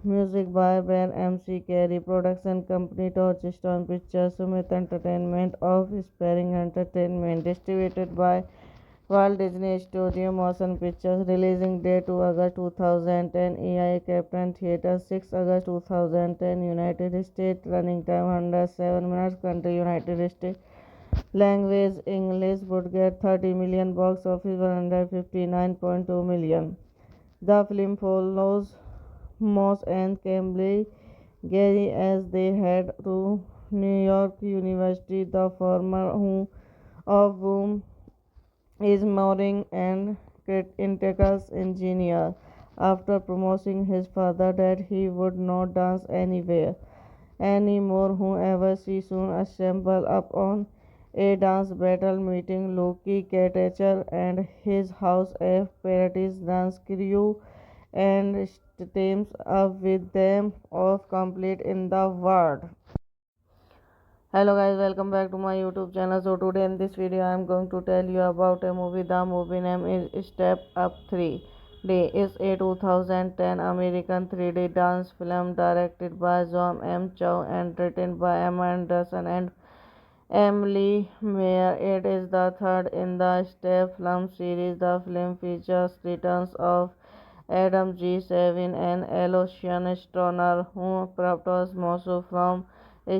A: music by Ben MC Carey, production company Touchstone Pictures, Sumit Entertainment of Sparring Entertainment, distributed by Walt Disney Studio Motion Pictures, releasing date 2 August 2010, EI Captain Theatre 6 August 2010, United States, running time 107 minutes, country United States, language English, budget 30 million, box office 159.2 million. The film follows Moss and Cambly Gary as they head to New York University, the former home of whom is marrying an integral engineer. After promising his father that he would not dance anywhere anymore, however, she soon assembled upon a dance battle, meeting Loki Katacher and his House of Paradise dance crew, and teams up with them of complete in the world. Hello guys, welcome back to my YouTube channel. So today in this video I am going to tell you about a movie. The movie name is Step Up 3D. It's a 2010 American 3D dance film directed by John M. Chow and written by Emma Anderson and Emily Mayer. It is the third in the Step film series. The film features returns of Adam G. Savin and Alocian Stoner, who propose Mosu from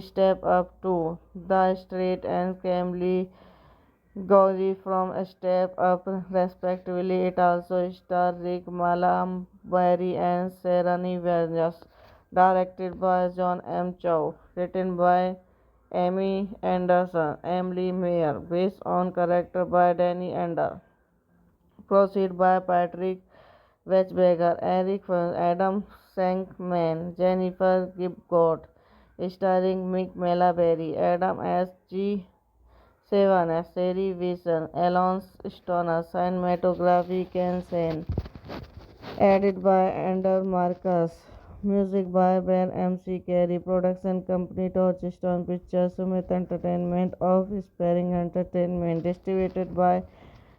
A: Step Up to the Street, and Camille Gowrie from Step Up, respectively. It also stars Rick Malambari and Serani Vergas. Directed by John M. Chow. Written by Amy Anderson, Emily Mayer. Based on character by Danny Ender. Proceed by Patrick Wechsberger, Eric Fern, Adam Shankman, Jennifer Gibgot, starring Mick Malaberry, Adam S. G. Sevan, Sherry Wilson, Alonso Stoner, cinematography Ken Sen, edited by Andrew Marcus, music by Ben MC Carey, production company Touchstone Pictures, Sumit Entertainment of Sparring Entertainment, distributed by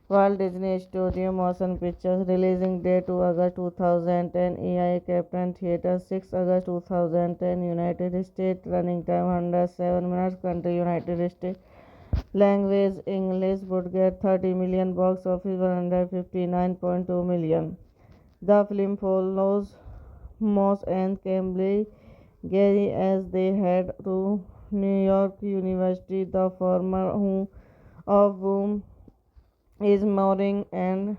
A: Walt Disney Studio Motion Pictures. Releasing date 2 August 2010. EI Captain Theatre 6 August 2010. United States. Running time 107 minutes. Country United States. Language English. Would get 30 million. Box office 159.2 million. The film follows Moss and Cambly Gary as they head to New York University. The former of whom is marrying an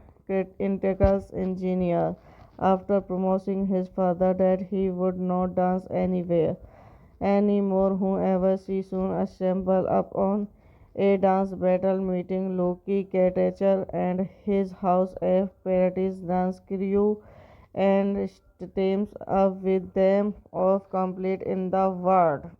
A: integral engineer. After promising his father that he would not dance anywhere anymore, whoever she soon assembled upon a dance battle, meeting Loki Katacher and his House of Paradise dance crew, and teams up with them of complete in the world.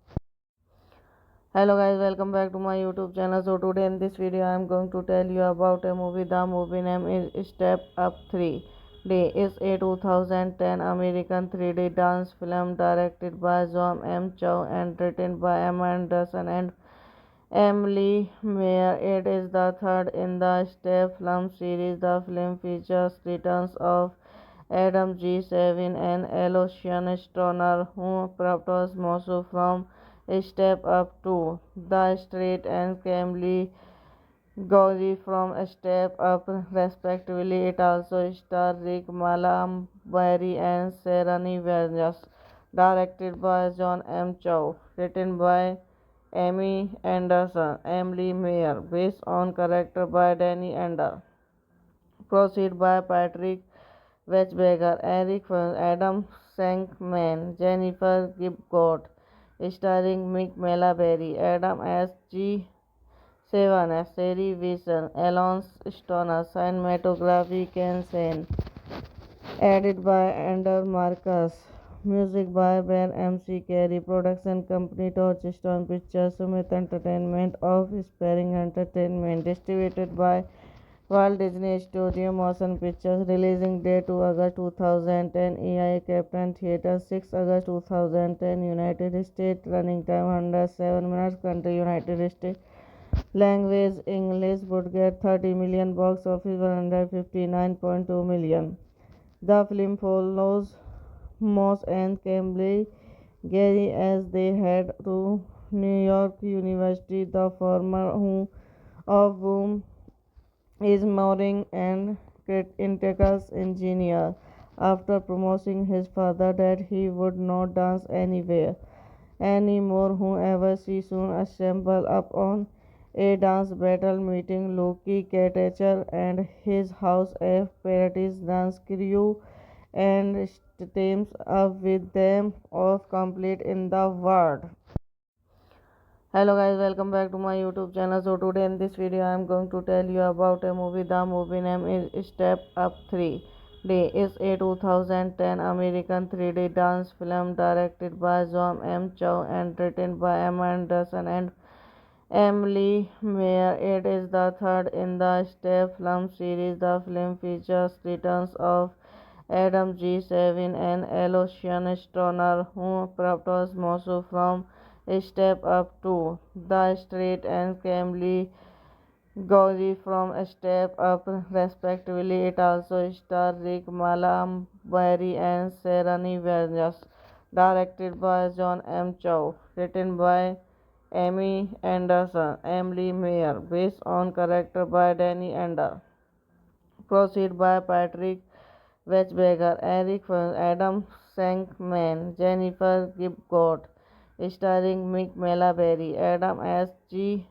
A: Hello guys, welcome back to my YouTube channel. So today in this video I am going to tell you about a movie. The movie name is Step Up 3D. It's a 2010 American 3D dance film directed by John M. Chow and written by Emma Anderson and Emily Mayer. It is the third in the Step film series. The film features returns of Adam G. Savin and Aloysius Stoner, who propose Mosu from Step Up to the Street, and Camille Gowrie from Step Up, respectively. It also stars Rick Malambari and Serani Vergas. Directed by John M. Chow. Written by Amy Anderson, Emily Mayer. Based on character by Danny Ender. Proceed by Patrick Wechsberger, Eric Fern, Adam Shankman, Jennifer Gibgot, starring Mick Malaberry, Adam S. G. Sevan, Sherry Wilson, Alonso Stoner, cinematography Ken Sen, edited by Andrew Marcus, music by Ben MC Carey, production company Touchstone Pictures, Summit Entertainment of Sparring Entertainment, distributed by Walt Disney Studio Motion Pictures. Releasing date 2 August 2010. EI Captain Theatre 6 August 2010. United States. Running time 107 minutes. Country United States. Language English. Would get 30 million. Box office 159.2 million. The film follows Moss and Cambly Gary as they head to New York University. The former of whom is marrying an integral engineer. After promising his father that he would not dance anywhere anymore, whoever she soon assembled upon a dance battle, meeting Loki Katacher and his House of Paradise dance crew, and teams up with them of complete in the world. Hello guys, welcome back to my YouTube channel. So today in this video I am going to tell you about a movie. The movie name is Step Up 3D. It's a 2010 American 3D dance film directed by John M. Chow and written by Emma Anderson and Emily Mayer. It is the third in the Step film series. The film features returns of Adam G. Savin and Aloysius Stoner, who propose Mosu from Step Up to the Street, and Camille Gowrie from Step Up, respectively. It also stars Rick Malambari and Serani Vergas. Directed by John M. Chow. Written by Amy Anderson, Emily Mayer. Based on character by Danny Ender. Proceed by Patrick Wechsberger, Eric Fern, Adam Shankman, Jennifer Gibgot, starring Mick Malaberry, Adam S. G.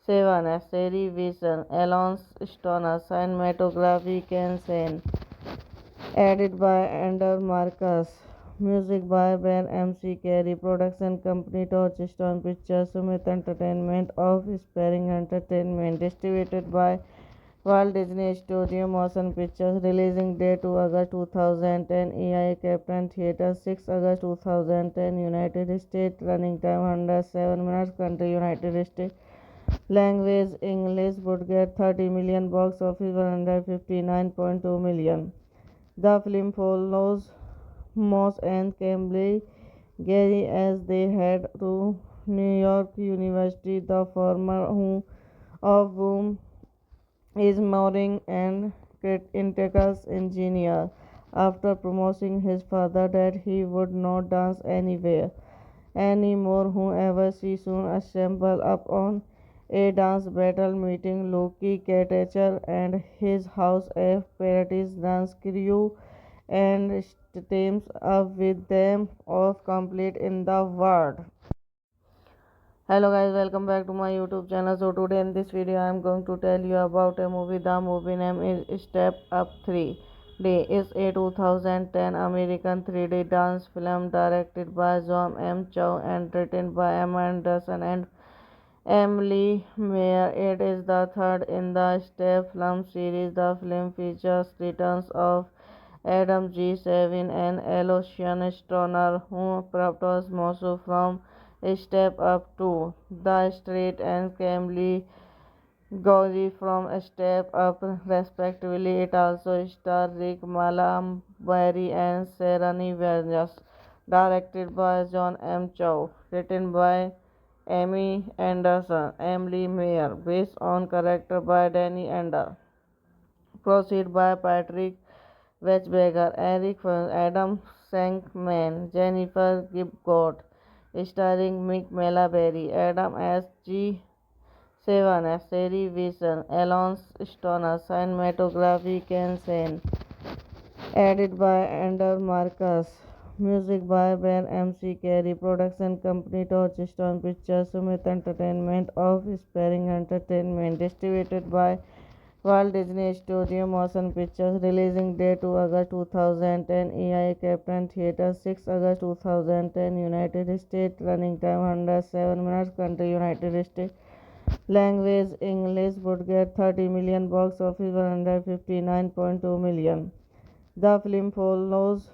A: Sevan, Sherry Wilson, Alonso Stoner, cinematography Ken Sen, edited by Andrew Marcus, music by Ben MC Carey, production company Touchstone Pictures, Summit Entertainment of Sparring Entertainment, distributed by Walt Disney Studio Motion Pictures. Releasing date 2 August 2010. EI Captain Theatre 6 August 2010. United States. Running time 107 minutes. Country United States. Language English. Would get 30 million. Box office 159.2 million. The film follows Moss and Cambly Gary as they head to New York University. The former of whom is marine and Cretaceous engineer. After promising his father that he would not dance anywhere anymore, whoever she soon assembled upon a dance battle, meeting Loki, Catature, and his house of Paradise dance crew, and teams up with them of complete in the world. Hello guys, welcome back to my YouTube channel. So today in this video I am going to tell you about a movie. The movie name is Step Up 3D. It's a 2010 American 3D dance film directed by John M. Chow and written by Emma Anderson and Emily Mayer. It is the third in the Step film series. The film features returns of Adam G. Savin and Aloysius Stoner, who propose Mosu from Step Up to the Street, and Camille Gauzy from Step Up, respectively. It also stars Rick Malambari and Serani Vergas. Directed by John M. Chow. Written by Amy Anderson, Emily Mayer. Based on character by Danny Ender. Proceed by Patrick Wechberger, Eric Fern, Adam Shankman, Jennifer Gibgot, starring Mick Malaberry, Adam S. G. Sevan, Seri Vision, Alonso Stoner, cinematography Ken Sen, edited by Ander Marcus, music by Ben MC Carey, production company Touchstone Pictures, Sumit Entertainment of Sparring Entertainment, distributed by Walt Disney Studio Motion Pictures. Releasing date 2 August 2010, EI Captain Theatre 6 August 2010, United States. Running time 107 minutes. Country United States. Language English. Budget 30 million. Box office 159.2 million. The film follows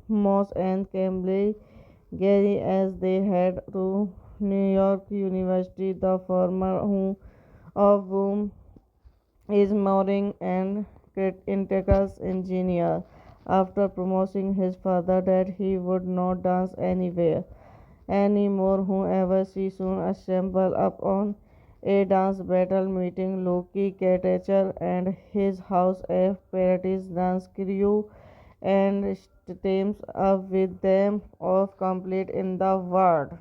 A: Moss and Cambly Gary as they head to New York University, the former home of whom is marine and Cretaceous engineer. After promising his father that he would not dance anywhere anymore, whoever she soon assembled upon a dance battle, meeting Loki, Catature, and his house of Paradise dance crew, and teams up with them of complete in the world.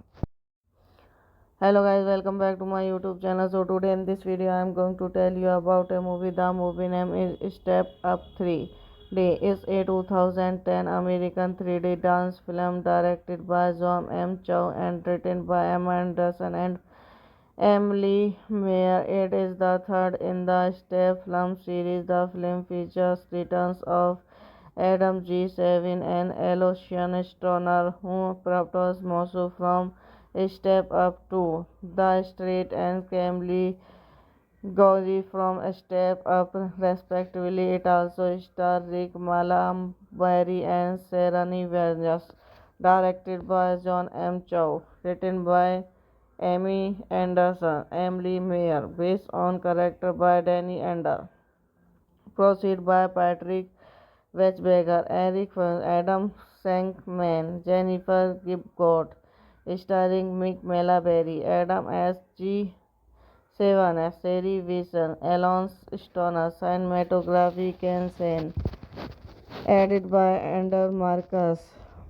A: Hello guys, welcome back to my YouTube channel. So today in this video I am going to tell you about a movie. The movie name is Step Up 3D. It's a 2010 American 3D dance film directed by John M. Chow and written by Emma Anderson and Emily Mayer. It is the third in the Step film series. The film features returns of Adam G. Savin and Aloysius Stoner, who propose Mosu from Step Up to the Street, and Camille Gauzy from Step Up, respectively. It also stars Rick Malambari and Serani Vergas. Directed by John M. Chow. Written by Amy Anderson, Emily Mayer. Based on character by Danny Ender. Proceed by Patrick Wechberger, Eric Fern, Adam Shankman, Jennifer Gibgot, starring Mick Malaberry, Adam S. G. Sevan, Seri Vision, Alonso Stoner, cinematography Ken Sen, edited by Ander Marcus,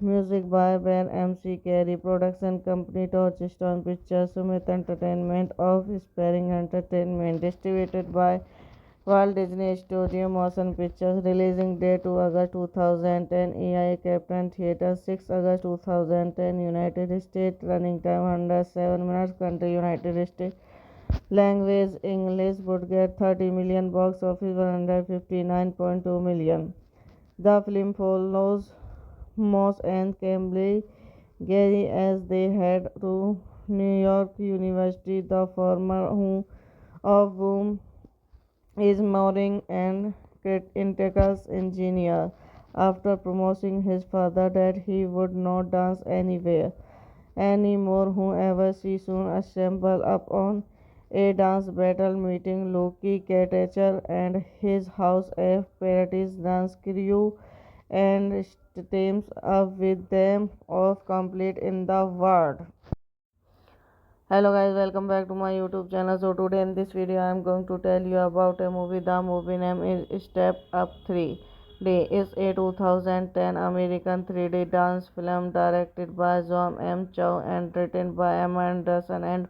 A: music by Ben MC Carey, production company Touchstone Pictures, Sumit Entertainment of Sparring Entertainment, distributed by Walt Disney Studio Motion Pictures. Releasing date 2 August 2010, EI Captain Theatre 6 August 2010, United States. Running time 107 minutes. Country United States. Language English. Budget 30 million. Box office 159.2 million. The film follows Moss and Cambly Gary as they head to New York University, the former home of whom is marine and Cretaceous engineer. After promising his father that he would not dance anywhere anymore, whoever she soon assembled upon a dance battle, meeting Loki, Catature, and his house of Paradise dance crew, and teams up with them of complete in the world. Hello guys, welcome back to my YouTube channel. So today in this video I am going to tell you about a movie. The movie name is Step Up 3D. It's a 2010 American 3D dance film directed by John M. Chow and written by Emma Anderson and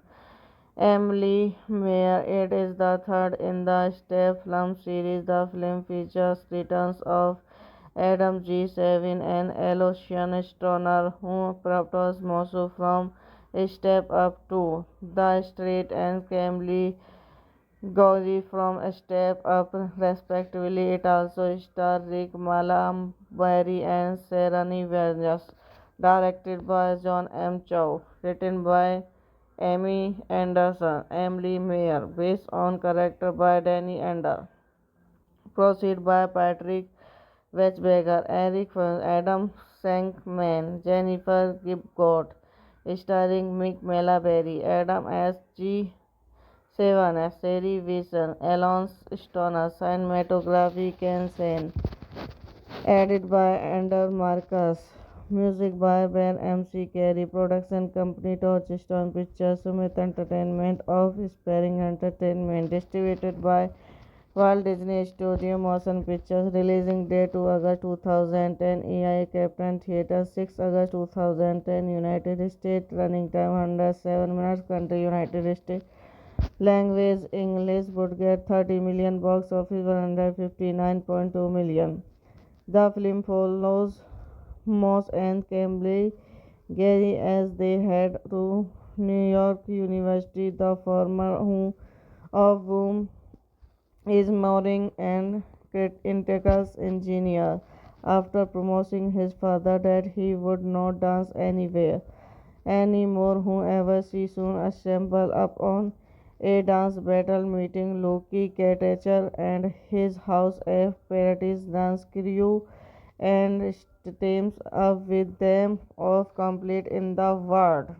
A: Emily Mayer. It is the third in the Step film series. The film features returns of Adam G. Savin and Aloysius Stoner, who propose Mosu from Step Up to the Street and Camely Gauzy from Step Up, respectively. It also stars Rick Malambari and Serani Vargas. Directed by John M. Chow. Written by Amy Anderson, Emily Mayer. Based on character by Danny Ender. Proceed by Patrick Wechsberger, Eric Fern, Adam Shankman, Jennifer Gibgot, starring Mick Malaberry, Adam S. G. Sevan, Seri Wilson, Alonso Stoner, cinematography Ken Sen, edited by Ander Marcus, music by Ben M.C. Carey, production company Touchstone Pictures, Sumit Entertainment of Sparring Entertainment, distributed by Walt Disney Studio Motion Pictures. Releasing date 2 August 2010, EI Captain Theatre 6 August 2010, United States. Running time 107 minutes. Country United States. Language English. Budget 30 million. Box office 159.2 million. The film follows Moss and Cambly Gary as they head to New York University, the former home of whom is marrying an integrous engineer. After promising his father that he would not dance anywhere anymore, however, she soon assembled upon a dance battle, meeting Loki Katacher and his House of Paradise dance crew, and teams up with them of complete in the world.